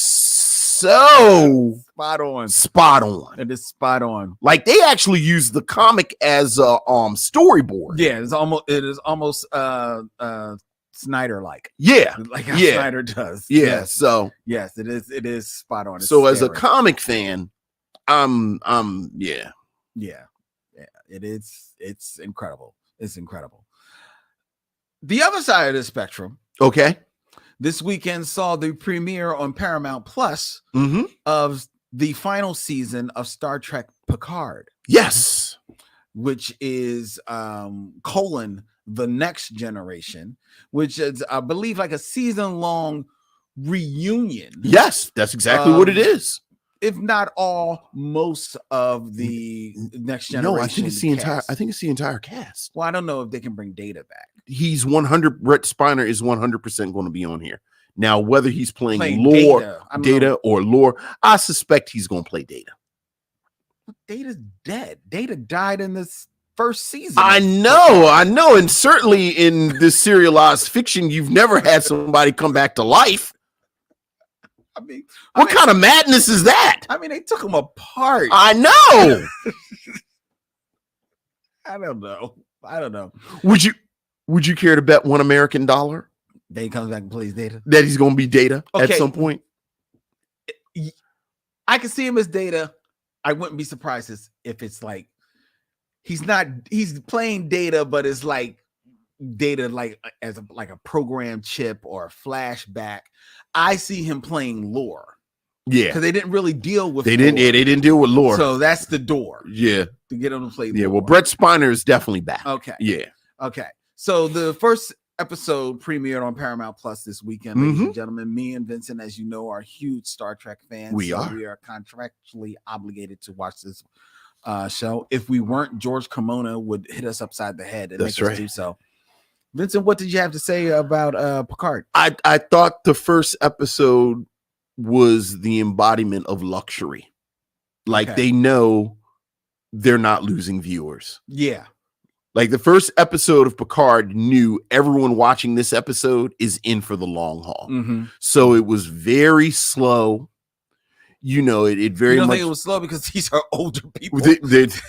so spot on. It is spot on. Like they actually use the comic as a storyboard. Yeah, it is almost Snyder like. Yeah. Like how Snyder does. Yeah. Yes. So yes, it is spot on. It's so as a scary. comic fan, yeah. It's incredible. It's incredible. The other side of the spectrum, Okay. this weekend saw the premiere on Paramount Plus Mm-hmm. of the final season of Star Trek Picard, Yes. which is the Next Generation, which is, I believe, like a season-long reunion. Yes, that's exactly what it is. If not all, most of the Next Generation. No, I think it's the entire cast. Well, I don't know if they can bring Data back. He's 100. Brett Spiner is 100% going to be on here. Now, whether he's playing Data or Lore, I suspect he's going to play Data. Data's dead. Data died in this first season. I know. And certainly in this serialized fiction, you've never had somebody come back to life. What kind of madness is that? I mean, they took him apart. I know. I don't know. Would you care to bet $1 American That he comes back and plays Data? that he's going to be Data at Okay. some point? I can see him as Data. I wouldn't be surprised if it's like he's playing Data, but it's like Data like as a program chip or a flashback. I see him playing Lore. Yeah, because they didn't really deal with. They didn't deal with Lore. So that's the door. Yeah, to get him to play. Yeah, Lore. well, Brett Spiner is definitely back. Okay. Yeah. Okay. So the first episode premiered on Paramount Plus this weekend, ladies and gentlemen. Me and Vincent, as you know, are huge Star Trek fans. We are contractually obligated to watch this show. If we weren't, George Kimona would hit us upside the head and make us do so. Vincent, what did you have to say about Picard? I thought the first episode was the embodiment of luxury. Like they know they're not losing viewers. Yeah. Like the first episode of Picard knew everyone watching this episode is in for the long haul. So it was very slow. You know, it very much. Think it was slow because these are older people. These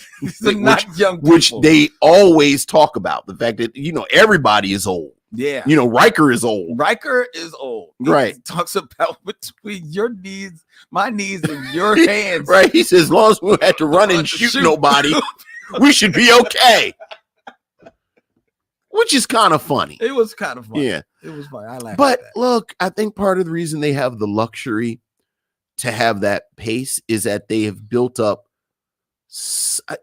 are not young people. Which they always talk about. The fact that, you know, everybody is old. Yeah. You know, Riker is old. Right. He talks about between your knees, my knees, and your hands. Right. He says, as long as we had to run and shoot nobody, we should be okay. Which is kind of funny. It was kind of funny. Yeah. It was funny. I laughed But at that. look, I think part of the reason they have the luxury to have that pace is that they have built up.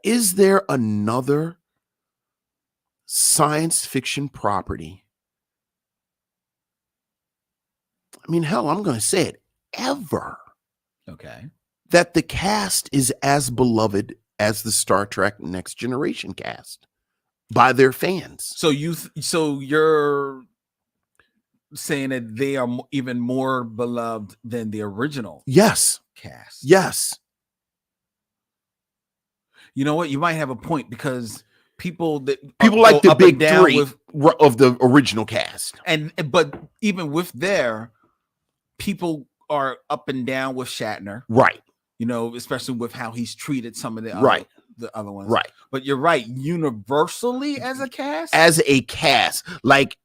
Is there another science fiction property? I mean, hell, I'm going to say it, ever. Okay. That the cast is as beloved as the Star Trek Next Generation cast by their fans. So you're saying that they are even more beloved than the original Yes. cast. Yes. You know what? You might have a point because people like the big three of the original cast. But even with people are up and down with Shatner. Right. You know, especially with how he's treated some of the other ones. Right. But you're right. Universally as a cast, like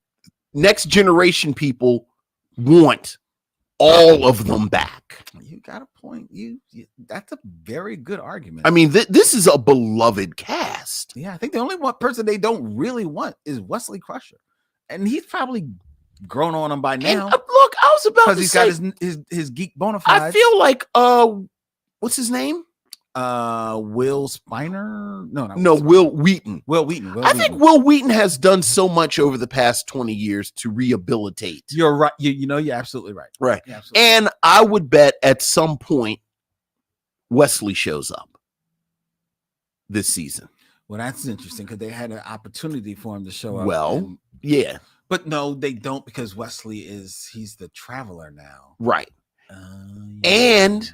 Next Generation people want all of them back. You got a point. That's a very good argument. I mean, this is a beloved cast. Yeah, I think the only one person they don't really want is Wesley Crusher, and he's probably grown on him by And now look, I was about because to he's say, got his geek bona fides. I feel like what's his name? Will Spiner? No, Will Wheaton. Will Wheaton. I think Will Wheaton has done so much over the past 20 years to rehabilitate. You're right. You're absolutely right. Right. You're absolutely And I would bet at some point Wesley shows up this season. Well, that's interesting because they had an opportunity for him to show up. Well, yeah. But no, they don't because Wesley he's the traveler now. Right. Yeah. And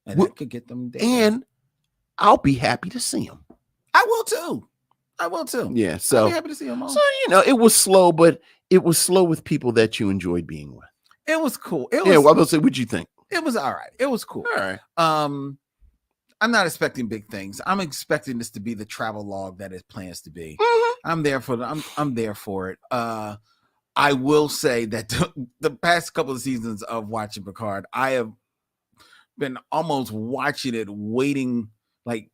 that could get them there. And I'll be happy to see him. I will too. Yeah. I'll So, be happy to see him. so it was slow, but it was slow with people that you enjoyed being with. It was cool. What'd you think? It was all right. It was cool. All right. I'm not expecting big things. I'm expecting this to be the travel log that it plans to be. Mm-hmm. I'm there for it. I will say that the past couple of seasons of watching Picard, I have been almost watching it, waiting, like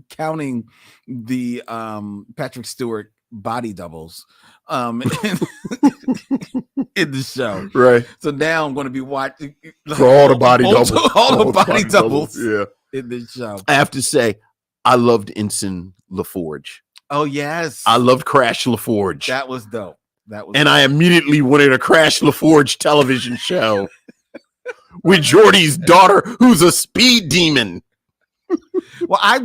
counting the Patrick Stewart body doubles in the show. Right. So now I'm going to be watching For all the body doubles. All the body doubles. Yeah. In this show. I have to say, I loved Ensign LaForge. Oh, yes. I loved Crash LaForge. That was dope. And I immediately wanted a Crash LaForge television show with Geordie's daughter, who's a speed demon. Well, I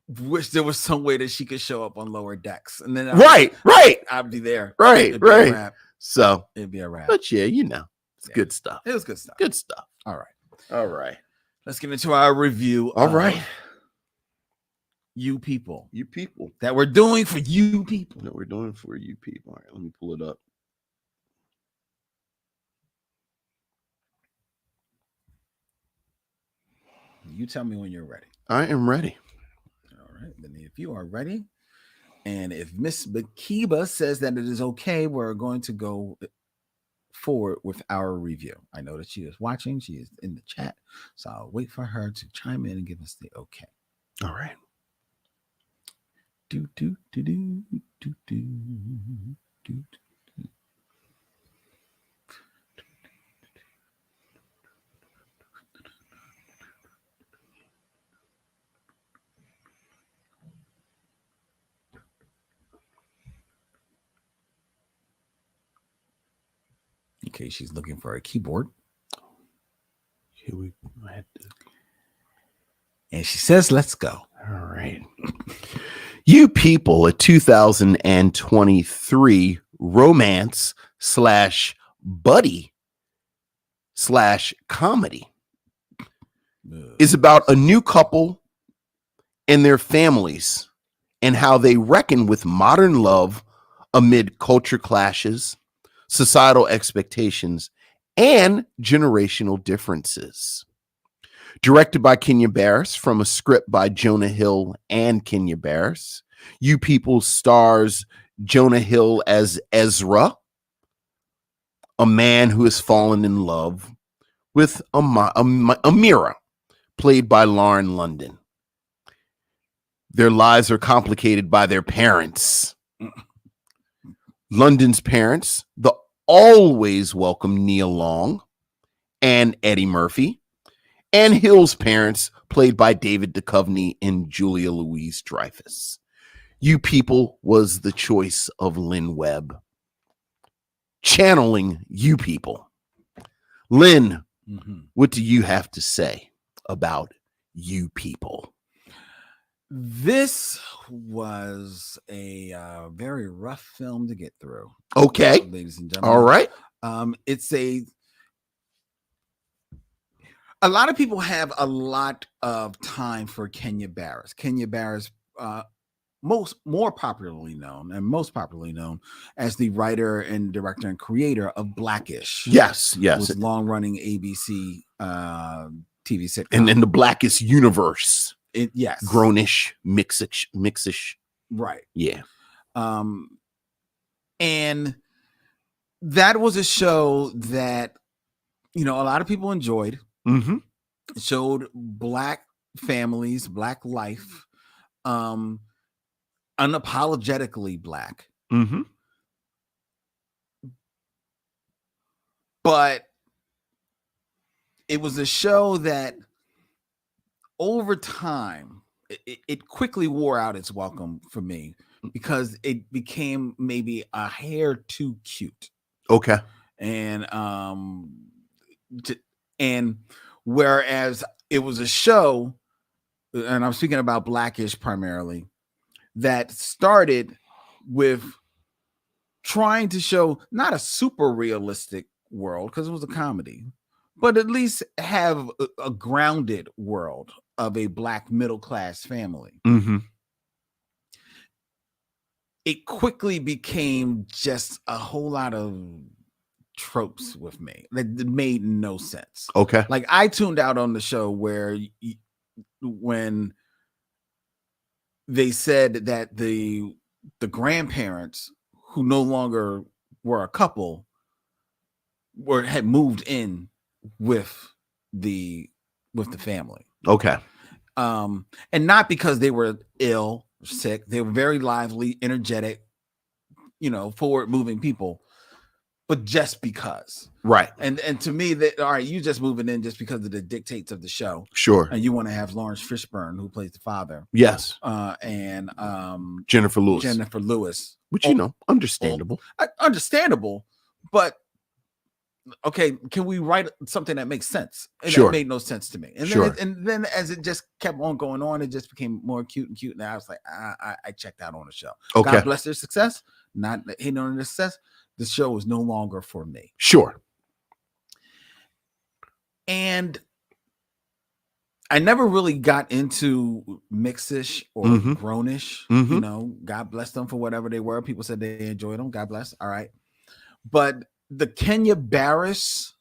wish there was some way that she could show up on lower decks. And then I'd be there. Right. It'd be a wrap. So it'd be a wrap. But yeah, it's good stuff. It was good stuff. Good stuff. All right. All right. Let's get into our review. All right. You people. You people. That we're doing for you people. That we're doing for you people. All right, let me pull it up. You tell me when you're ready. I am ready. All right. Then if you are ready, and if Miss Bakiba says that it is okay, we're going to go forward with our review. I know that she is watching. She is in the chat. So I'll wait for her to chime in and give us the okay. All right. Do, do, do, do, do, do, do, do. Okay, she's looking for a keyboard. Here we had to. And she says, let's go. All right. You people, a 2023 romance / buddy / comedy is about a new couple and their families and how they reckon with modern love amid culture clashes, societal expectations, and generational differences. Directed by Kenya Barris from a script by Jonah Hill and Kenya Barris. You People stars Jonah Hill as Ezra, a man who has fallen in love with Amira, played by Lauren London. Their lives are complicated by their parents. London's parents, the always welcome Nia Long and Eddie Murphy, and Hill's parents, played by David Duchovny and Julia Louis-Dreyfuss. You People was the choice of Lynn Webb, channeling You People. Lynn, what do you have to say about You People? This was a very rough film to get through. Okay. Ladies and gentlemen. All right. It's a lot of people have a lot of time for Kenya Barris. Kenya Barris, most popularly known as the writer and director and creator of Blackish. Yes. Was long-running ABC TV sitcom. And in the Blackest universe. Yes. Grownish, mixish. Right. Yeah. And that was a show that, a lot of people enjoyed. Mm-hmm. It showed Black families, Black life, unapologetically Black. Mm-hmm. But it was a show that over time, it quickly wore out its welcome for me because it became maybe a hair too cute. Okay. And and whereas it was a show, and I'm speaking about Blackish primarily, that started with trying to show not a super realistic world because it was a comedy, but at least have a grounded world of a Black middle class family. Mm-hmm. It quickly became just a whole lot of tropes with me that made no sense. Okay. Like I tuned out on the show where when they said that the grandparents who no longer were a couple had moved in with the family. Okay. And not because they were ill or sick. They were very lively, energetic, forward moving people, but just because. Right. And to me, that all right, you just moving in just because of the dictates of the show. Sure. And you want to have Lawrence Fishburne, who plays the father. Yes. And Jennifer Lewis. Which, understandable. Understandable, but okay, can we write something that makes sense? And Sure. That made no sense to me. And then as it just kept on going on, it just became more cute and cute. And I was like, I checked out on the show. Okay. God bless their success. Not hating on their success. The show was no longer for me. Sure. And I never really got into mixish or grownish. God bless them for whatever they were. People said they enjoyed them. God bless. All right. But the Kenya Barris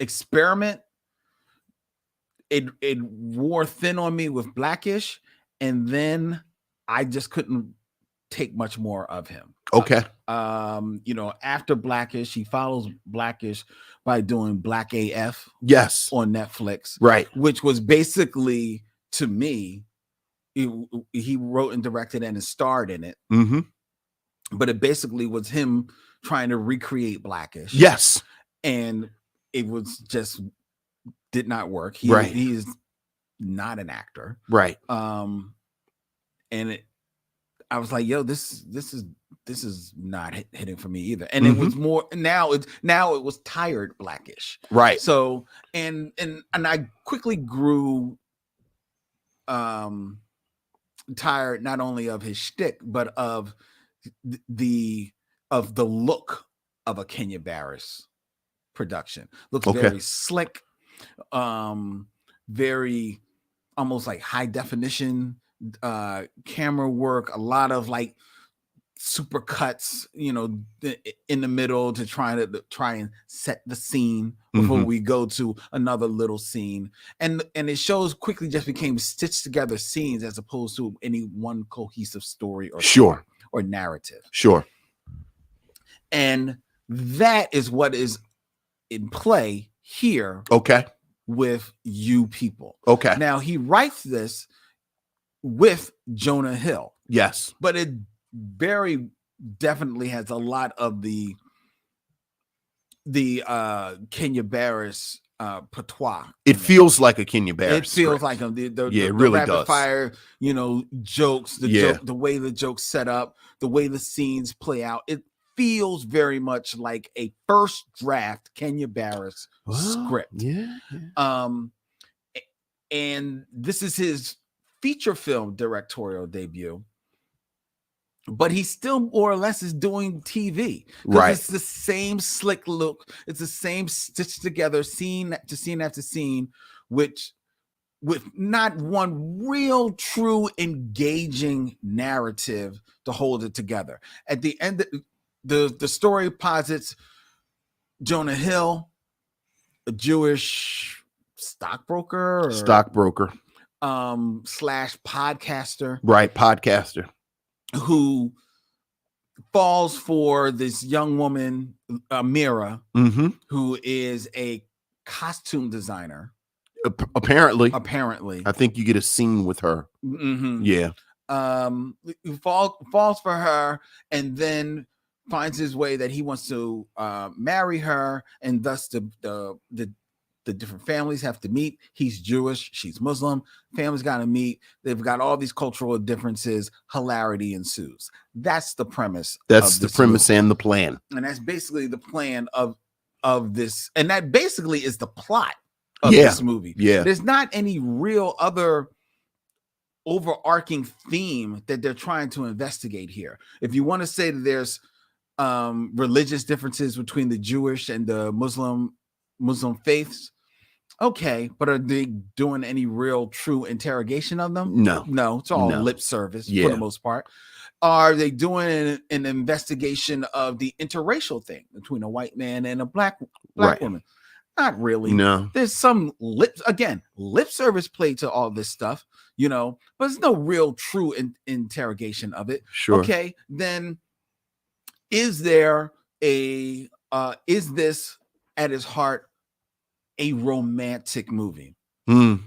experiment, it wore thin on me with Blackish, and then I just couldn't take much more of him. Okay. After Blackish, he follows Blackish by doing Black AF. Yes. On Netflix. Right. Which was basically, to me, he wrote and directed and starred in it. Mm-hmm. But it basically was him trying to recreate Blackish. Yes. And it was just did not work. Right. He is not an actor. Right. And I was like, yo, this is not hitting for me either. And it was more now it was tired Blackish. Right. So and I quickly grew tired not only of his shtick, but of the look of a Kenya Barris production. Looks very slick, very almost like high definition camera work, a lot of like super cuts, in the middle to try and set the scene before we go to another little scene. And it shows quickly just became stitched together scenes as opposed to any one cohesive story or narrative. Sure. And that is what is in play here. Okay. With You People. Okay. Now he writes this with Jonah Hill. Yes. But it very definitely has a lot of the Kenya Barris patois. It feels like a Kenya Barris. It feels like him. It really rapid does. Fire, jokes, the way the jokes set up, the way the scenes play out. It feels very much like a first draft Kenya Barris script. Yeah. And this is his feature film directorial debut. But he still more or less is doing TV. Right. It's the same slick look. It's the same stitched together scene to scene after scene, which with not one real true engaging narrative to hold it together. At the end, the story posits Jonah Hill, a Jewish stockbroker / podcaster. Right, podcaster. Who falls for this young woman, Mira, Mm-hmm. who is a costume designer. Apparently, Apparently, I think you get a scene with her. Mhm. Yeah. Who falls for her, and then finds his way that he wants to marry her, and thus the different families have to meet. He's Jewish, she's Muslim. Families got to meet. They've got all these cultural differences. Hilarity ensues. That's the premise. That's of the this premise movie. and the plan. And that's basically the plan of this, and that basically is the plot of Yeah. this movie. Yeah. There's not any real other overarching theme that they're trying to investigate here. If you want to say that there's religious differences between the Jewish and the Muslim faiths, okay, but are they doing any real true interrogation of them? No, it's all lip service for the most part. Are they doing an investigation of the interracial thing between a white man and a black woman? Not really. No. There's some lip service played to all this stuff, but there's no real true interrogation of it. Sure. Okay, then is there is this at its heart a romantic movie? No,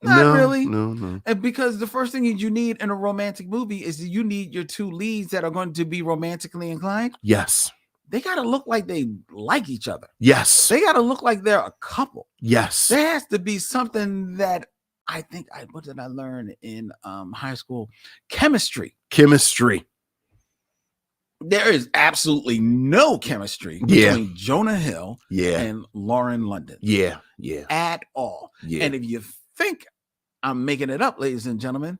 not really. No. And because the first thing you need in a romantic movie is you need your two leads that are going to be romantically inclined. Yes. They got to look like they like each other. Yes. They got to look like they're a couple. Yes. There has to be something that I think what did I learn in high school? Chemistry. There is absolutely no chemistry between Jonah Hill and Lauren London. Yeah. At all. Yeah. And if you think I'm making it up, ladies and gentlemen,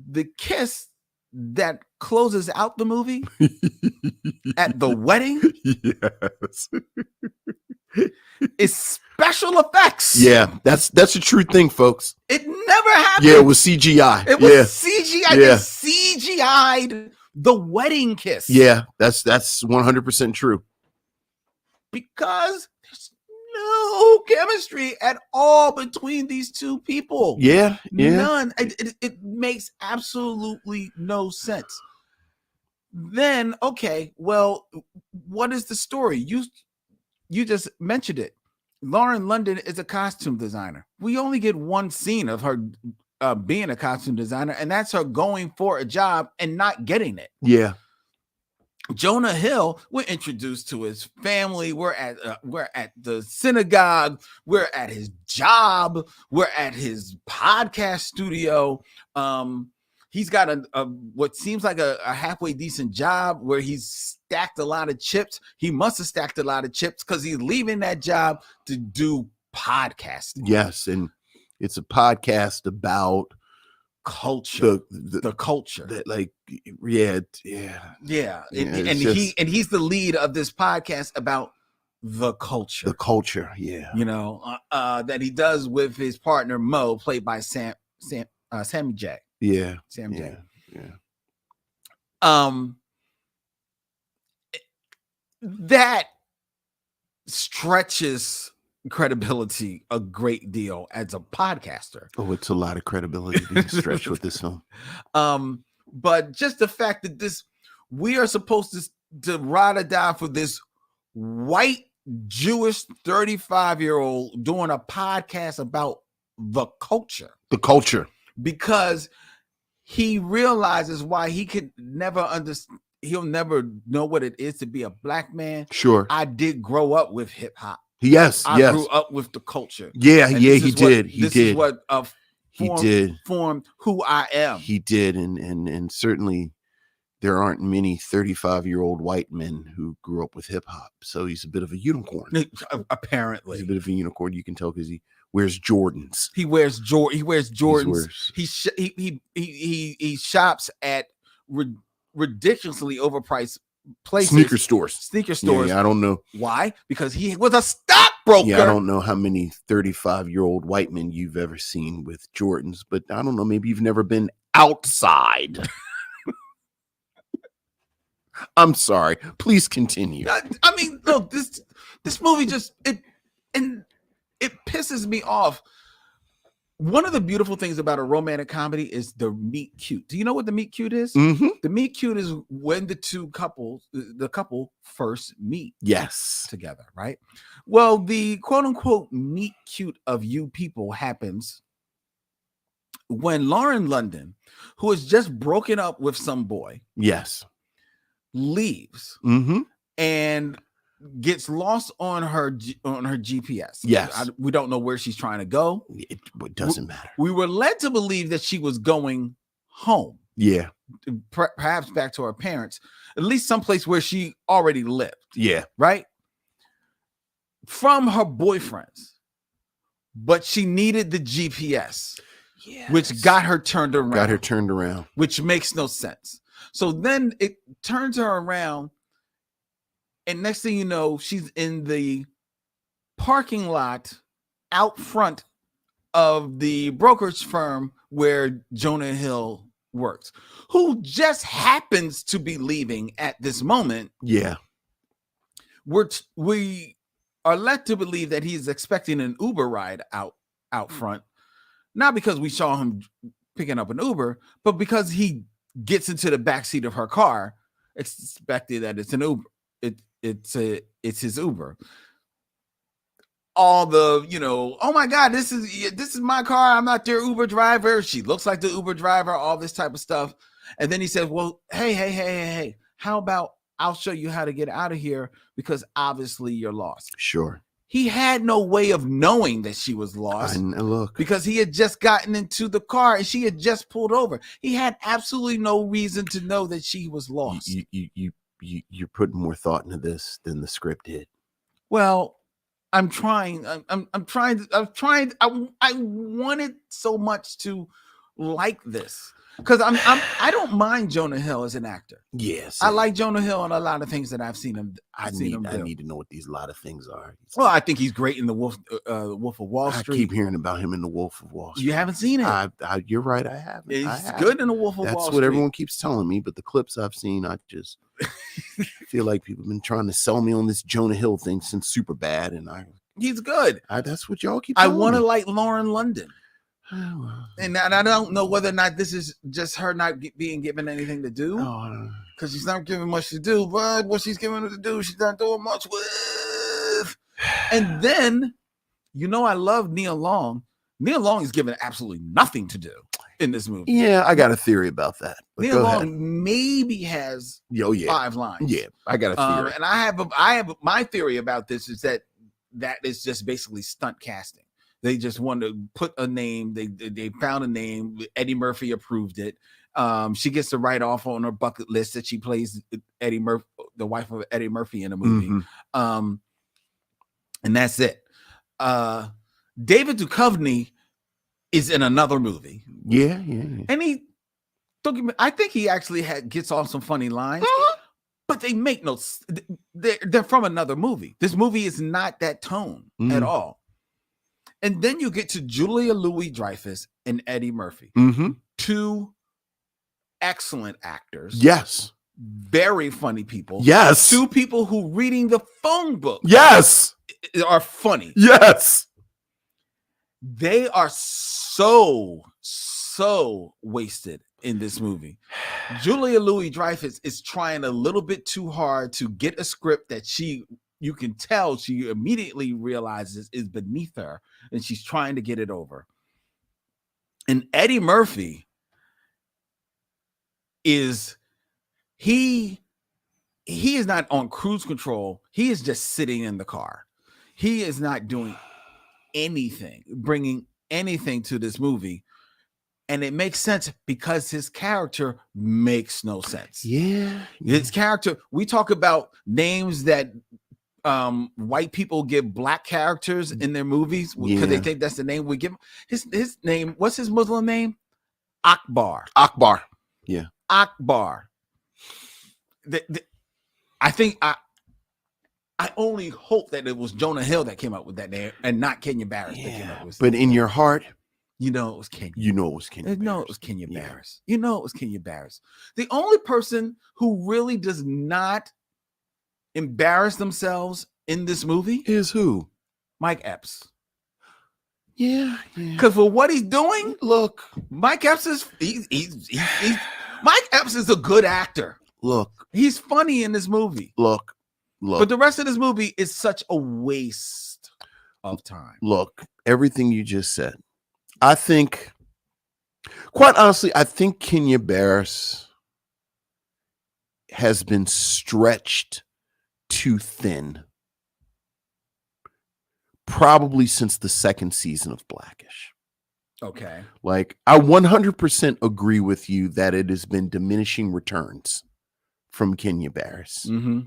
the kiss that closes out the movie at the wedding is special effects. Yeah, that's a true thing, folks. It never happened. Yeah, it was CGI. It was CGI. They CGI'd the wedding kiss. Yeah, that's 100% true. Because there's no chemistry at all between these two people. Yeah. None. It makes absolutely no sense. Then, okay, well, what is the story? You just mentioned it. Lauren London is a costume designer. We only get one scene of her being a costume designer, and that's her going for a job and not getting it. Yeah. Jonah Hill, we're introduced to his family. We're at the synagogue. We're at his job. We're at his podcast studio. He's got a what seems like a halfway decent job where he's stacked a lot of chips. He must have stacked a lot of chips because he's leaving that job to do podcasting. Yes, and it's a podcast about culture, the culture. And he's the lead of this podcast about the culture. The culture, yeah. That he does with his partner Mo, played by Sammy J. Yeah. Sam J. Yeah. That stretches credibility a great deal as a podcaster. Oh, it's a lot of credibility to stretch with this film. But just the fact that we are supposed to ride or die for this white Jewish 35-year-old doing a podcast about the culture. The culture. Because he realizes why he could never understand. He'll never know what it is to be a black man. Sure. I did grow up with hip hop. Yes. I grew up with the culture. Yeah. He did. This is what formed who I am. He did. And certainly there aren't many 35-year-old white men who grew up with hip hop. So he's a bit of a unicorn. Apparently. He's a bit of a unicorn. You can tell because he wears Jordans. He wears Jordans. He shops at ridiculously overpriced places. Sneaker stores. Yeah, I don't know why. Because he was a stockbroker. Yeah, I don't know how many 35-year-old white men you've ever seen with Jordans, but I don't know. Maybe you've never been outside. I'm sorry. Please continue. I mean, look, this movie just it pisses me off One of the beautiful things about a romantic comedy is the meet cute. Do you know what the meet cute is? Mm-hmm. The meet cute is when the couple first meet Yes. together, right? Well, the quote unquote meet cute of you people happens when Lauren London, who has just broken up with some boy, Yes. leaves Mm-hmm. and gets lost on her GPS. Yes. We don't know where she's trying to go. It doesn't matter. We were led to believe that she was going home, Yeah. perhaps back to her parents, at least someplace where she already lived, Yeah. right? From her boyfriends. But she needed the GPS, which got her turned around. Which makes no sense. So then it turns her around, and next thing you know, she's in the parking lot out front of the brokerage firm where Jonah Hill works, who just happens to be leaving at this moment. Yeah. We are led to believe that he's expecting an Uber ride out front, not because we saw him picking up an Uber, but because he gets into the backseat of her car, expecting that it's an Uber. It's his Uber. All the, oh my God, this is my car. I'm not their Uber driver. She looks like the Uber driver, all this type of stuff. And then he said, well, hey, how about I'll show you how to get out of here because obviously you're lost. Sure. He had no way of knowing that she was lost. Look. Because he had just gotten into the car and she had just pulled over. He had absolutely no reason to know that she was lost. You're putting more thought into this than the script did. Well, I'm trying. I'm trying. I wanted so much to like this because I don't mind Jonah Hill as an actor. Yes, I like Jonah Hill in a lot of things that I've seen him. I need to know what these lot of things are. Well, I think he's great in the Wolf of Wall Street. I keep hearing about him in the Wolf of Wall Street. You haven't seen it? You're right. I haven't. It's good in the Wolf of Wall Street. That's what everyone keeps telling me. But the clips I've seen, I just feel like people have been trying to sell me on this Jonah Hill thing since Superbad, and he's good. That's what y'all keep. I want to like Lauren London. And I don't know whether or not this is just her not being given anything to do, because she's not giving much to do. But what she's giving her to do, she's not doing much with. And then, I love Nia Long. Nia Long is given absolutely nothing to do in this movie. Yeah, I got a theory about that. Nia Long maybe has 5 lines. Yeah, I got a theory, and I have my theory about this is that is just basically stunt casting. They just wanted to put a name. They found a name. Eddie Murphy approved it. She gets to write off on her bucket list that she plays Eddie Murphy, the wife of Eddie Murphy in a movie. Mm-hmm. And that's it. David Duchovny is in another movie. Yeah. And I think he actually gets off some funny lines. But they make no. They're from another movie. This movie is not that tone at all. And then you get to Julia Louis-Dreyfuss and Eddie Murphy, 2 excellent actors. Yes, very funny people. Yes, 2 people who reading the phone book. Yes, are funny. Yes, they are so wasted in this movie. Julia Louis-Dreyfuss is trying a little bit too hard to get a script that you can tell she immediately realizes is beneath her, and she's trying to get it over. And Eddie Murphy is not on cruise control. He is just sitting in the car. He is not doing anything, bringing anything to this movie. And it makes sense because his character makes no sense. Yeah. His character, we talk about names that white people give black characters in their movies because they think that's the name we give him. His name, what's his Muslim name? Akbar. Yeah. Akbar. I think I only hope that it was Jonah Hill that came up with that name and not Kenya Barris that came up with. But in your heart, it was Kenya. You know it was Kenya. No, it was Kenya Barris. You know it was Kenya Barris. The only person who really does not embarrass themselves in this movie is who? Mike Epps. Yeah. Because for what he's doing, Look. Mike Epps is Mike Epps is a good actor. Look. He's funny in this movie. Look. But the rest of this movie is such a waste of time. Look, everything you just said. I think, quite honestly, I think Kenya Barris has been stretched too thin. Probably since the second season of Blackish. Okay. Like, I 100% agree with you that it has been diminishing returns from Kenya Barris. Mm-hmm.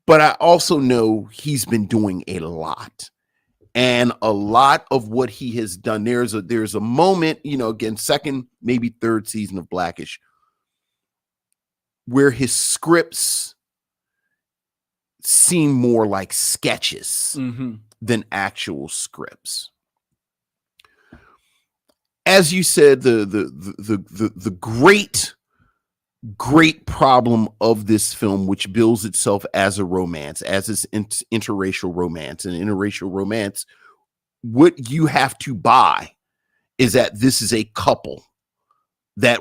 But I also know he's been doing a lot. And a lot of what he has done, there's a moment, again, second, maybe third season of Blackish, where his scripts seem more like sketches than actual scripts. As you said, the great problem of this film, which bills itself as a romance, as this interracial romance, and interracial romance, what you have to buy is that this is a couple that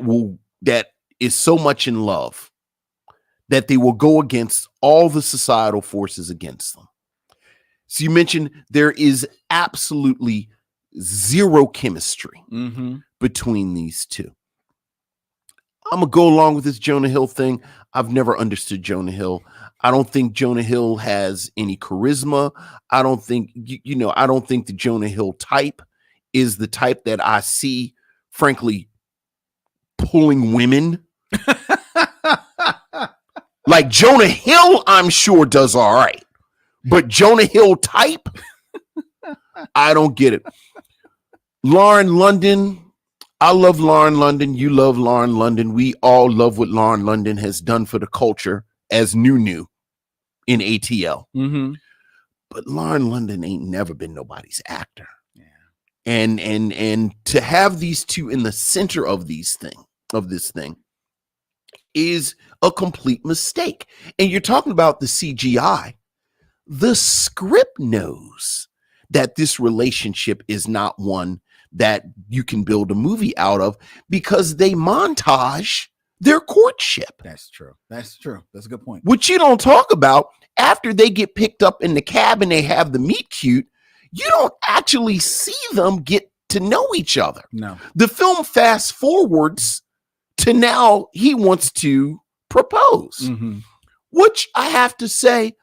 is so much in love that they will go against all the societal forces against them. So you mentioned there is absolutely zero chemistry between these two. I'm going to go along with this Jonah Hill thing. I've never understood Jonah Hill. I don't think Jonah Hill has any charisma. I don't think, I don't think the Jonah Hill type is the type that I see, frankly, pulling women. Like Jonah Hill, I'm sure does all right. But Jonah Hill type, I don't get it. Lauren London, I love Lauren London. You love Lauren London. We all love what Lauren London has done for the culture as Nunu in ATL. But Lauren London ain't never been nobody's actor. Yeah. And to have these two in the center of this thing is a complete mistake. And you're talking about the CGI. The script knows that this relationship is not one that you can build a movie out of because they montage their courtship. That's true. That's a good point. Which you don't talk about after they get picked up in the cab and they have the meet cute. You don't actually see them get to know each other. No. The film fast forwards to now he wants to propose, which I have to say.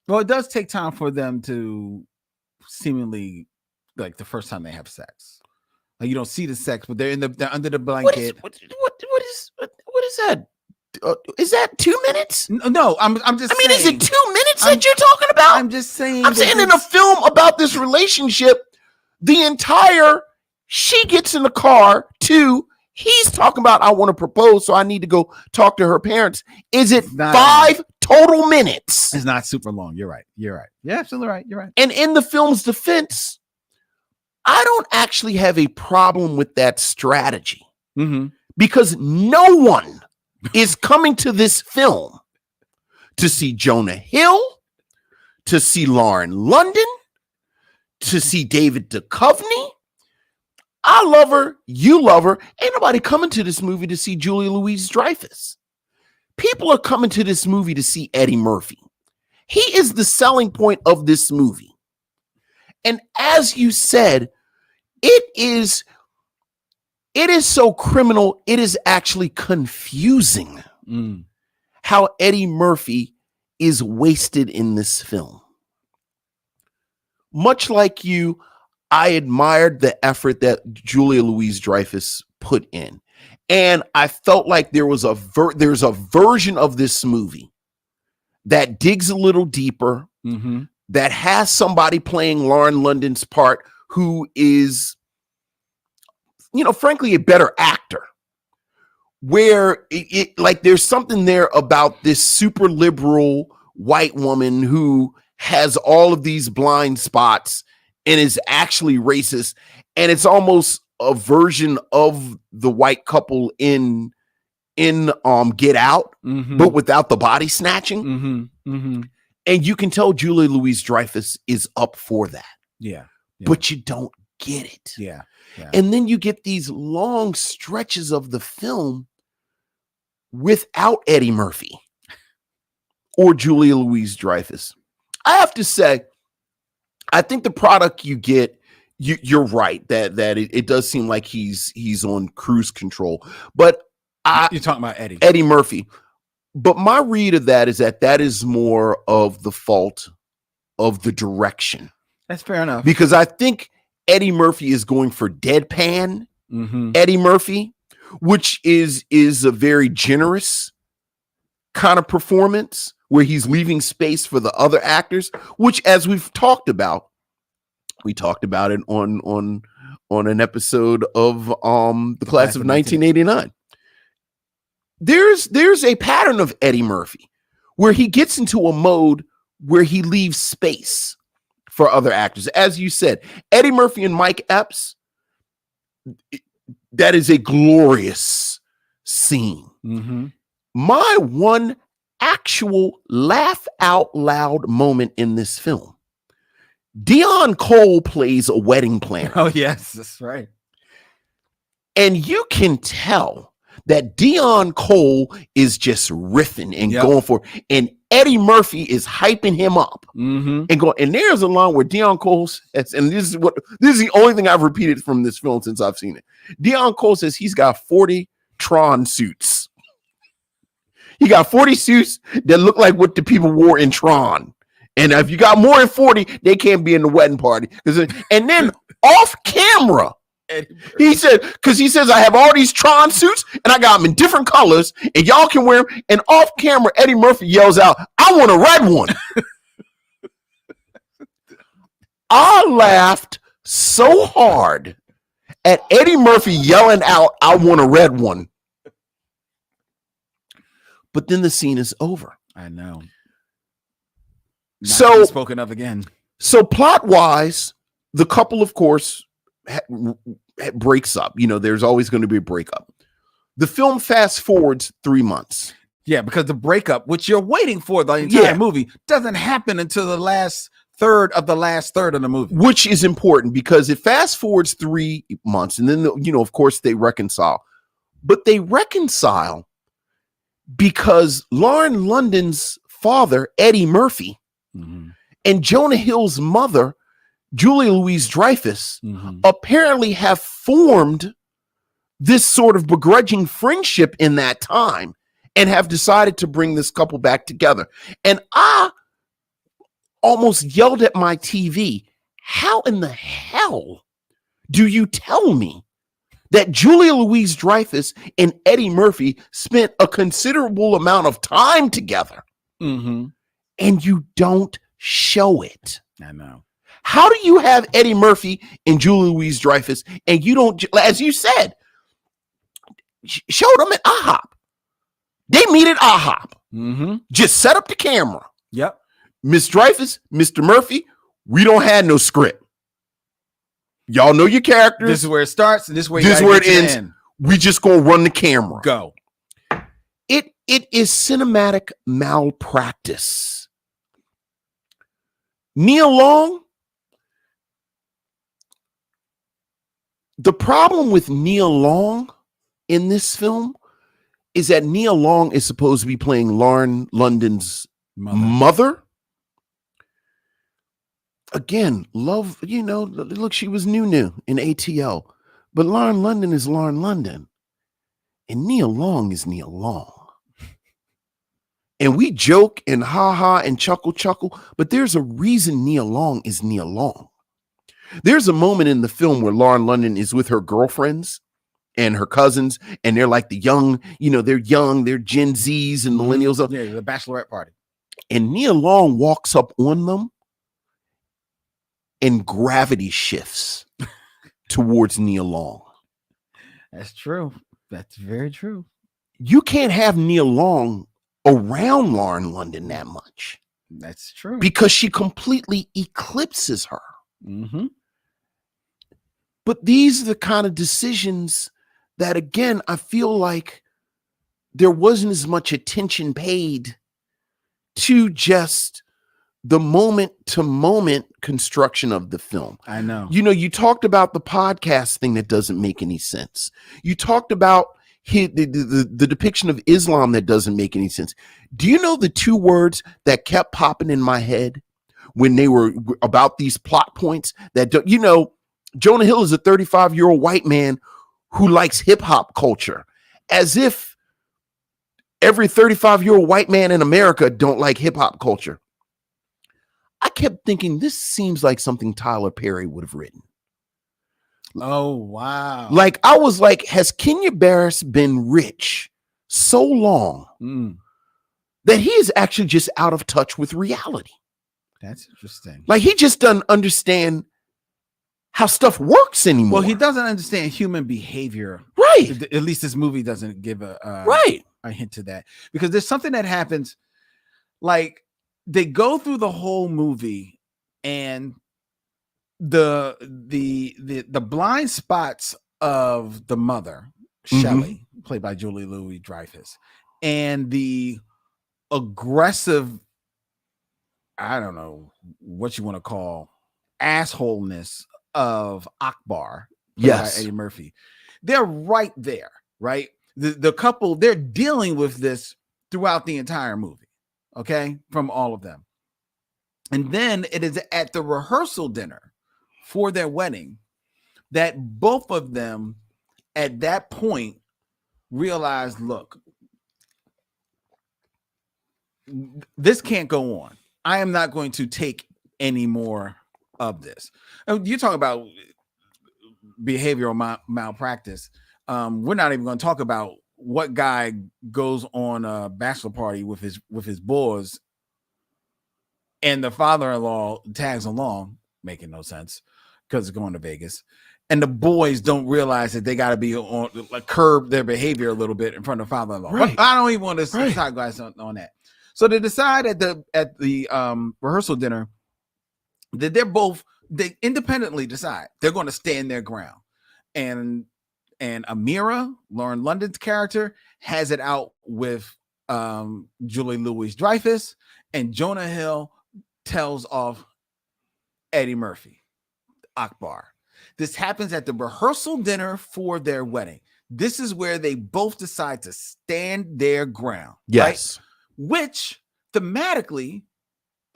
Well, it does take time for them to seemingly, like the first time they have sex. Like you don't see the sex, but they're under the blanket. What is that? Is that 2 minutes? No, I'm just. I mean, saying, is it 2 minutes that you're talking about? I'm just saying. I'm saying in a film about this relationship, the entire she gets in the car to he's talking about I want to propose, so I need to go talk to her parents. Is it 5 total minutes? It's not super long. You're right. You're absolutely right. You're right. And in the film's defense, I don't actually have a problem with that strategy because no one is coming to this film to see Jonah Hill, to see Lauren London, to see David Duchovny. I love her. You love her. Ain't nobody coming to this movie to see Julia Louis-Dreyfuss. People are coming to this movie to see Eddie Murphy. He is the selling point of this movie. And as you said, it is so criminal. It is actually confusing how Eddie Murphy is wasted in this film. Much like you, I admired the effort that Julia Louis-Dreyfuss put in. And I felt like there's a version of this movie that digs a little deeper, that has somebody playing Lauren London's part who is, frankly, a better actor. Where it like there's something there about this super liberal white woman who has all of these blind spots and is actually racist, and it's almost a version of the white couple in Get Out, but without the body snatching. And you can tell Julia Louis-Dreyfuss is up for that. Yeah. but you don't get it. Yeah. And then you get these long stretches of the film without Eddie Murphy or Julia Louis-Dreyfuss. I have to say, I think the product you get, you're right that it does seem like he's on cruise control. But you're talking about Eddie Murphy. But my read of that is more of the fault of the direction. That's fair enough. Because I think Eddie Murphy is going for deadpan Eddie Murphy, which is a very generous kind of performance where he's leaving space for the other actors, which, as we've talked about, we talked about it on an episode of the class of 1989. There's a pattern of Eddie Murphy where he gets into a mode where he leaves space for other actors. As you said, Eddie Murphy and Mike Epps, that is a glorious scene. My one actual laugh out loud moment in this film, Dion Cole plays a wedding planner. Oh, yes, that's right. And you can tell that Dion Cole is just riffing and going for it. And Eddie Murphy is hyping him up and going. And there's a line where Dion Cole says, and this is the only thing I've repeated from this film since I've seen it. Dion Cole says he's got 40 Tron suits. He got 40 suits that look like what the people wore in Tron. And if you got more than 40, they can't be in the wedding party. And then off camera, he said, because he says, I have all these Tron suits and I got them in different colors and y'all can wear them. And off camera, Eddie Murphy yells out, I want a red one. I laughed so hard at Eddie Murphy yelling out, I want a red one. But then the scene is over. I know. So spoken of again. So plot wise, the couple, of course, breaks up. There's always going to be a breakup. The film fast forwards 3 months. Yeah, because the breakup, which you're waiting for the entire movie, doesn't happen until the last third of the movie. Which is important because it fast forwards 3 months. And then, of course, they reconcile. But they reconcile because Lauren London's father, Eddie Murphy, and Jonah Hill's mother, Julia Louis-Dreyfuss, apparently have formed this sort of begrudging friendship in that time and have decided to bring this couple back together. And I almost yelled at my TV, how in the hell do you tell me that Julia Louis-Dreyfuss and Eddie Murphy spent a considerable amount of time together and you don't show it? I know. How do you have Eddie Murphy and Julia Louis-Dreyfuss and you don't, as you said, show them at IHOP? They meet at IHOP. Just set up the camera. Yep. Miss Dreyfuss, Mr. Murphy, we don't have no script. Y'all know your characters. This is where it starts, and this is where it ends. We just gonna run the camera. Go. It is cinematic malpractice. Nia Long. The problem with Nia Long in this film is that Nia Long is supposed to be playing Lauren London's mother. Again, love, look, she was new in ATL, but Lauren London is Lauren London and Nia Long is Nia Long. And we joke and ha and chuckle, but there's a reason Nia Long is Nia Long. There's a moment in the film where Lauren London is with her girlfriends and her cousins, and they're like the young, they're young, they're Gen Zs and millennials. Yeah, the bachelorette party. And Nia Long walks up on them and gravity shifts towards Nia Long. That's true. That's very true. You can't have Nia Long around Lauren London that much. That's true. Because she completely eclipses her. But these are the kind of decisions that, again, I feel like there wasn't as much attention paid to just the moment to moment construction of the film. I know. You talked about the podcast thing that doesn't make any sense. You talked about the depiction of Islam that doesn't make any sense. Do you know the two words that kept popping in my head when they were about these plot points that Jonah Hill is a 35-year-old white man who likes hip hop culture, as if every 35-year-old white man in America don't like hip hop culture. I kept thinking this seems like something Tyler Perry would have written. Oh, wow. Like, I was like, has Kenya Barris been rich so long that he is actually just out of touch with reality? That's interesting. Like, he just doesn't understand how stuff works anymore. Well, he doesn't understand human behavior. Right. At least this movie doesn't give a hint to that. Because there's something that happens, like, they go through the whole movie and the blind spots of the mother, Shelley, played by Julie Louis-Dreyfuss, and the aggressive, I don't know what you want to call, assholeness of Akbar, played by Eddie Murphy. They're right there, right? The couple, they're dealing with this throughout the entire movie, okay, from all of them. And then it is at the rehearsal dinner for their wedding that both of them at that point realized, look, this can't go on. I am not going to take any more of this. You talk about behavioral malpractice. We're not even going to talk about what guy goes on a bachelor party with his boys and the father-in-law tags along, making no sense because it's going to Vegas, and the boys don't realize that they got to be on, like, curb their behavior a little bit in front of father-in-law. Right. I don't even want to talk guys on that. So they decide at the rehearsal dinner that they independently decide they're going to stand their ground, and Amira, Lauren London's character, has it out with Julie Louis-Dreyfuss, and Jonah Hill tells off Eddie Murphy, Akbar. This happens at the rehearsal dinner for their wedding. This is where they both decide to stand their ground. Yes. Right? Which thematically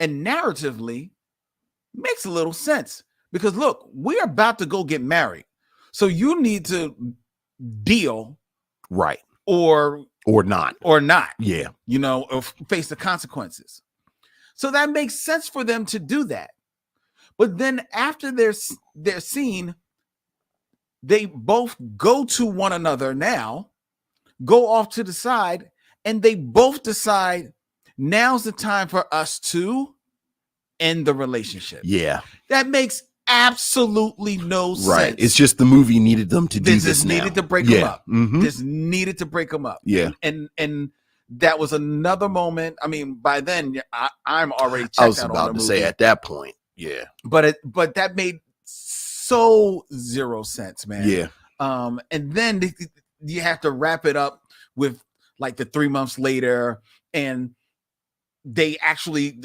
and narratively makes a little sense, because look, we're about to go get married. So you need to deal, right, or not. Yeah. Or face the consequences. So that makes sense for them to do that. But then after their scene, they both go to one another now, go off to the side, and they both decide now's the time for us to end the relationship. Yeah. That makes absolutely no sense. Right. It's just the movie needed them to do this now. Needed to break them up. Mm-hmm. This needed to break them up. Yeah. And that was another moment. I mean, by then I'm already checked out. I was about to say at that point. Yeah. But that made so zero sense, man. Yeah. And then you have to wrap it up with like the 3 months later, and they actually,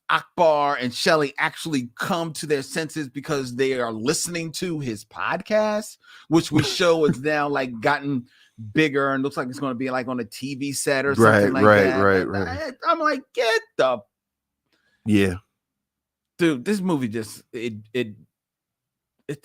Akbar and Shelley actually come to their senses because they are listening to his podcast, which we show is now like gotten bigger and looks like it's going to be like on a TV set or something like that. Right. I'm like, get the, yeah, dude, this movie just it's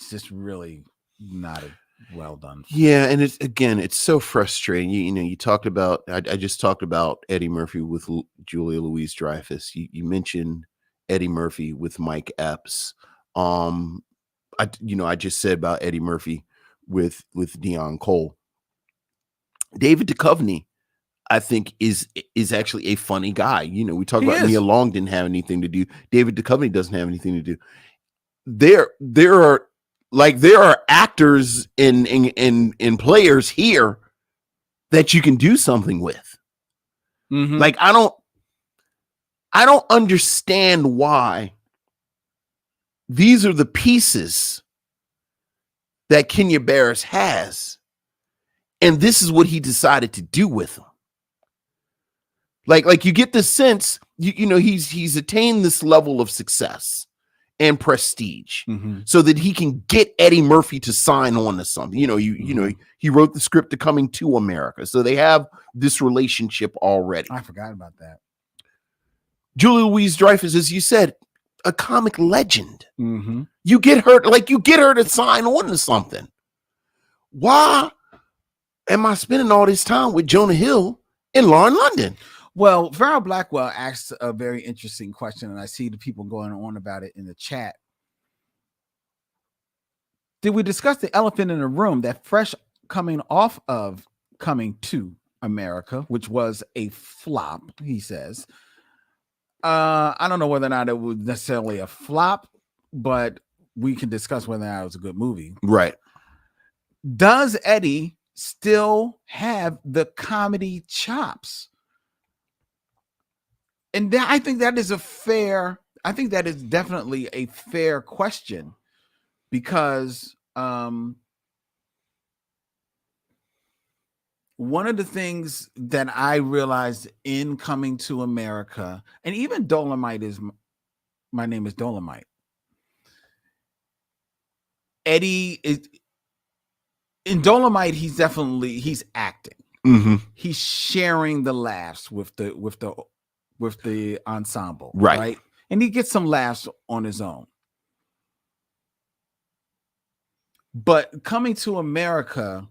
just really not well done. Yeah, and it's so frustrating. You talked about, I just talked about Eddie Murphy with Julia Louis-Dreyfuss. You mentioned Eddie Murphy with Mike Epps. I just said about Eddie Murphy with Dion Cole. David Duchovny, I think, is actually a funny guy. We talk about Nia Long didn't have anything to do. David Duchovny doesn't have anything to do. There are actors and players here that you can do something with. Mm-hmm. Like, I don't understand why these are the pieces that Kenya Barris has, and this is what he decided to do with them. Like you get the sense he's attained this level of success and prestige Mm-hmm. so that he can get Eddie Murphy to sign on to something. He wrote the script to Coming to America. So they have this relationship already. I forgot about that. Julia Louis-Dreyfuss, as you said, a comic legend. Mm-hmm. You get her to sign on to something. Why am I spending all this time with Jonah Hill and Lauren London? Well, Farrell Blackwell asked a very interesting question, and I see the people going on about it in the chat. Did we discuss the elephant in the room that fresh coming off of Coming to America, which was a flop, he says. I don't know whether or not it was necessarily a flop, but we can discuss whether or not it was a good movie. Right. Does Eddie still have the comedy chops? And I think that is definitely a fair question, because one of the things that I realized in Coming to America, and even Dolomite is My Name is Dolomite. Eddie is in Dolomite. He's acting. Mm-hmm. He's sharing the laughs with the ensemble, right? And he gets some laughs on his own. But Coming to America,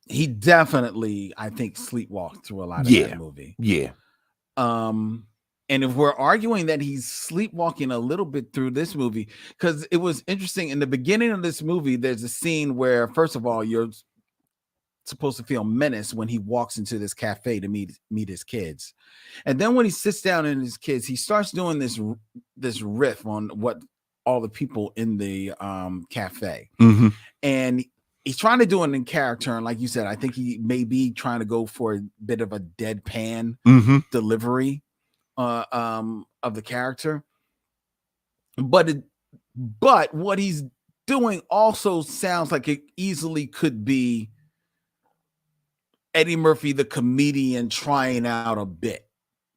he definitely, I think, sleepwalked through a lot of that movie. Yeah. And if we're arguing that he's sleepwalking a little bit through this movie, because it was interesting in the beginning of this movie, there's a scene where, first of all, you're supposed to feel menace when he walks into this cafe to meet his kids, and then when he sits down in his kids, he starts doing this riff on what all the people in the cafe, mm-hmm. and he's trying to do it in character, and like you said, I think he may be trying to go for a bit of a deadpan mm-hmm. delivery of the character, but what he's doing also sounds like it easily could be Eddie Murphy, the comedian, trying out a bit.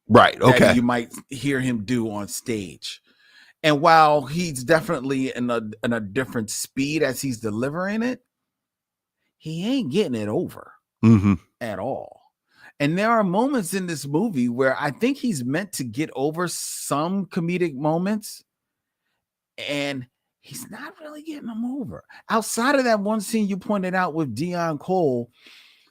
Right. Okay. That you might hear him do on stage. And while he's definitely in a different speed as he's delivering it, he ain't getting it over mm-hmm. at all. And there are moments in this movie where I think he's meant to get over some comedic moments, and he's not really getting them over. Outside of that one scene you pointed out with Dion Cole.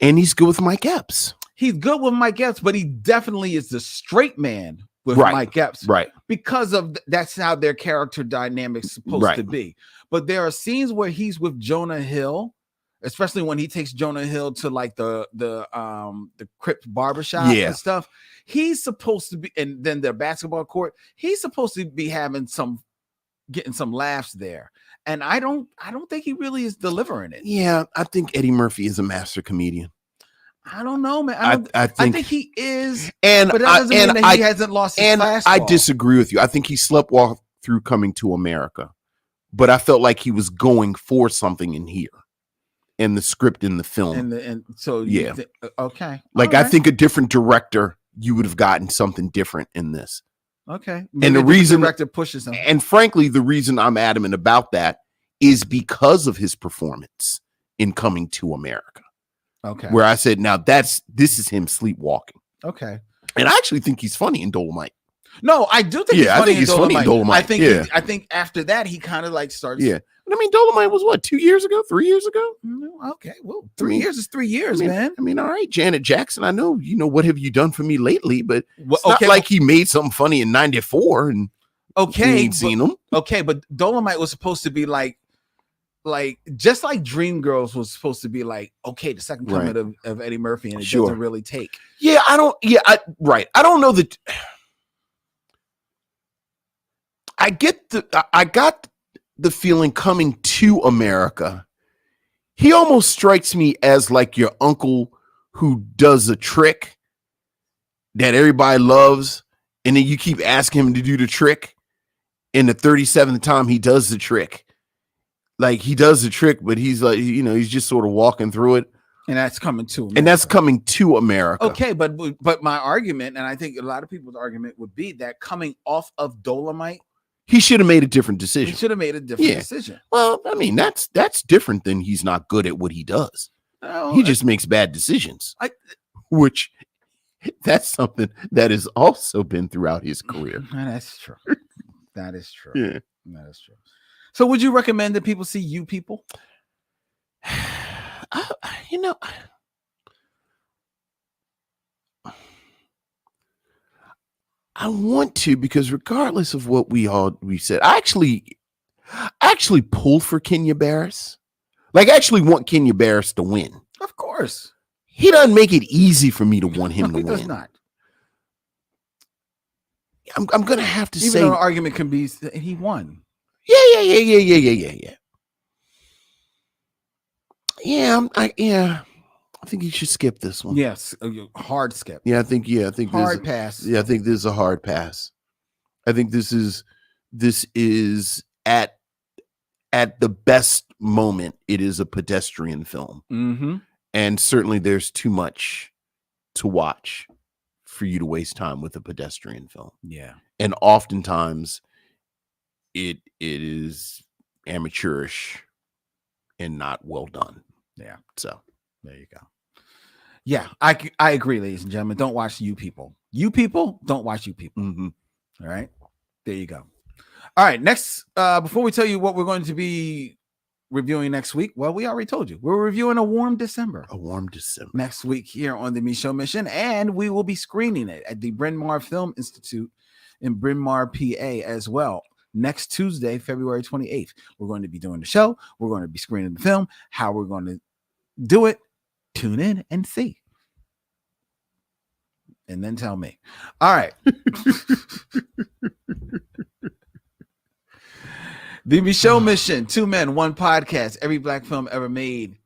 And he's good with Mike Epps. He's good with Mike Epps, but he definitely is the straight man with Mike Epps. Right. Because of that's how their character dynamic's supposed to be. But there are scenes where he's with Jonah Hill, especially when he takes Jonah Hill to like the Crips barbershop and stuff. He's supposed to be, and then their basketball court, he's supposed to be getting some laughs there. And I don't think he really is delivering it. Yeah, I think Eddie Murphy is a master comedian. I don't know, man. I think he is, but that doesn't mean that he hasn't lost his fastball. I disagree with you. I think he sleptwalked through Coming to America, but I felt like he was going for something in here, in the script, in the film. Okay. Like, I think a different director, you would have gotten something different in this. Okay. And the reason director pushes him, and frankly, the reason I'm adamant about that is because of his performance in Coming to America. Okay. Where I said, now this is him sleepwalking. Okay. And I actually think he's funny in Dolomite. No, I do think he's funny in Dolomite. I think after that he kind of like starts. Yeah. I mean, Dolomite was what, 2 years ago, 3 years ago? Okay. Well, 3 years is 3 years, man. I mean, all right, Janet Jackson, I know, what have you done for me lately? But it's not like he made something funny in 94 and we ain't seen him. Okay, but Dolomite was supposed to be like just like Dreamgirls was supposed to be like, okay, the second coming of Eddie Murphy, and it doesn't really take. Yeah, I don't know that. I got the feeling Coming to America, he almost strikes me as like your uncle who does a trick that everybody loves, and then you keep asking him to do the trick, and the 37th time he does the trick. Like, he does the trick, but he's like, he's just sort of walking through it. And that's coming to America. And that's coming to America. Okay, but my argument, and I think a lot of people's argument would be that coming off of Dolomite, he should have made a different he decision. should have made a different decision. Well, I mean, that's different than he's not good at what he does. No, He just makes bad decisions, which that's something that has also been throughout his career. That's true. That is true. Yeah. That is true. So would you recommend that people see You People? You know, I want to, because regardless of what we said, I actually pulled for Kenya Barris. Like, I actually want Kenya Barris to win. Of course. He doesn't make it easy for me to want him to He win. does not. I'm gonna have to Even say though the argument can be that he won. Yeah. I think you should skip this one. Yes, hard skip. I think Hard pass. Yeah, I think this is a hard pass. I think this is at the best moment, it is a pedestrian film. Mm-hmm. And certainly there's too much to watch for you to waste time with a pedestrian film. Yeah. And oftentimes it is amateurish and not well done. Yeah. So there you go. Yeah, I agree, ladies and gentlemen. Don't watch You People. You People, don't watch You People. mm-hmm. All right. There you go. All right. Next, before we tell you what we're going to be reviewing next week, well, we already told you. We're reviewing A Warm December. A Warm December. Next week here on the Michaud Mission, and we will be screening it at the Bryn Mawr Film Institute in Bryn Mawr, PA as well. Next Tuesday, February 28th. We're going to be doing the show. We're going to be screening the film. How we're going to do it, tune in and see. And then tell me. All right. The Michaud Mission, 2 men, 1 podcast, every black film ever made.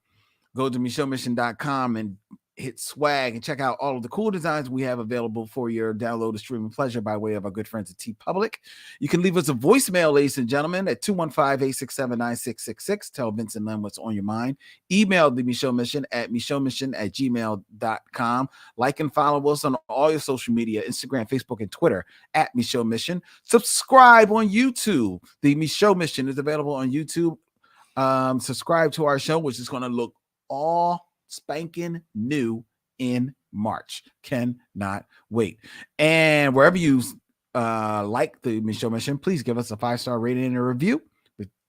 Go to MichaudMission.com and hit swag and check out all of the cool designs we have available for your download and streaming pleasure by way of our good friends at TeePublic. You can leave us a voicemail, ladies and gentlemen, at 215-867-9666. Tell Vincent and Len what's on your mind. Email the Michaud Mission at michaudmission@gmail.com. Like and follow us on all your social media, Instagram, Facebook, and Twitter at Michaud Mission. Subscribe on YouTube. The Michaud Mission is available on YouTube. Subscribe to our show, which is going to look all spanking new in March. Cannot wait. And wherever you like the Michaud Mission, please give us a 5-star rating and a review,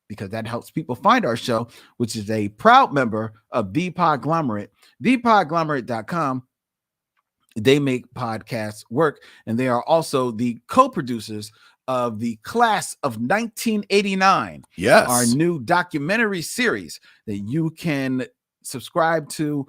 because that helps people find our show, which is a proud member of The Podglomerate, thepodglomerate.com. They make podcasts work, and they are also the co-producers of the Class of 1989. Yes. Our new documentary series that you can subscribe to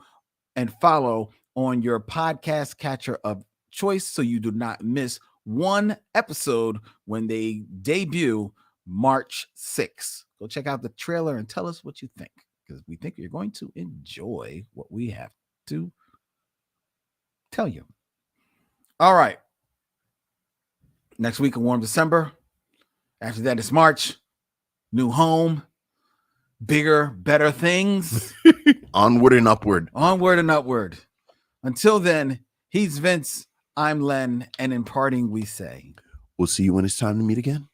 and follow on your podcast catcher of choice, so you do not miss one episode when they debut March 6th. Go check out the trailer and tell us what you think, because we think you're going to enjoy what we have to tell you. All right. Next week, A Warm December. After that, it's March. New home. Bigger, better things. Onward and upward. Onward and upward. Until then, he's Vince, I'm Len, and in parting we say, We'll see you when it's time to meet again.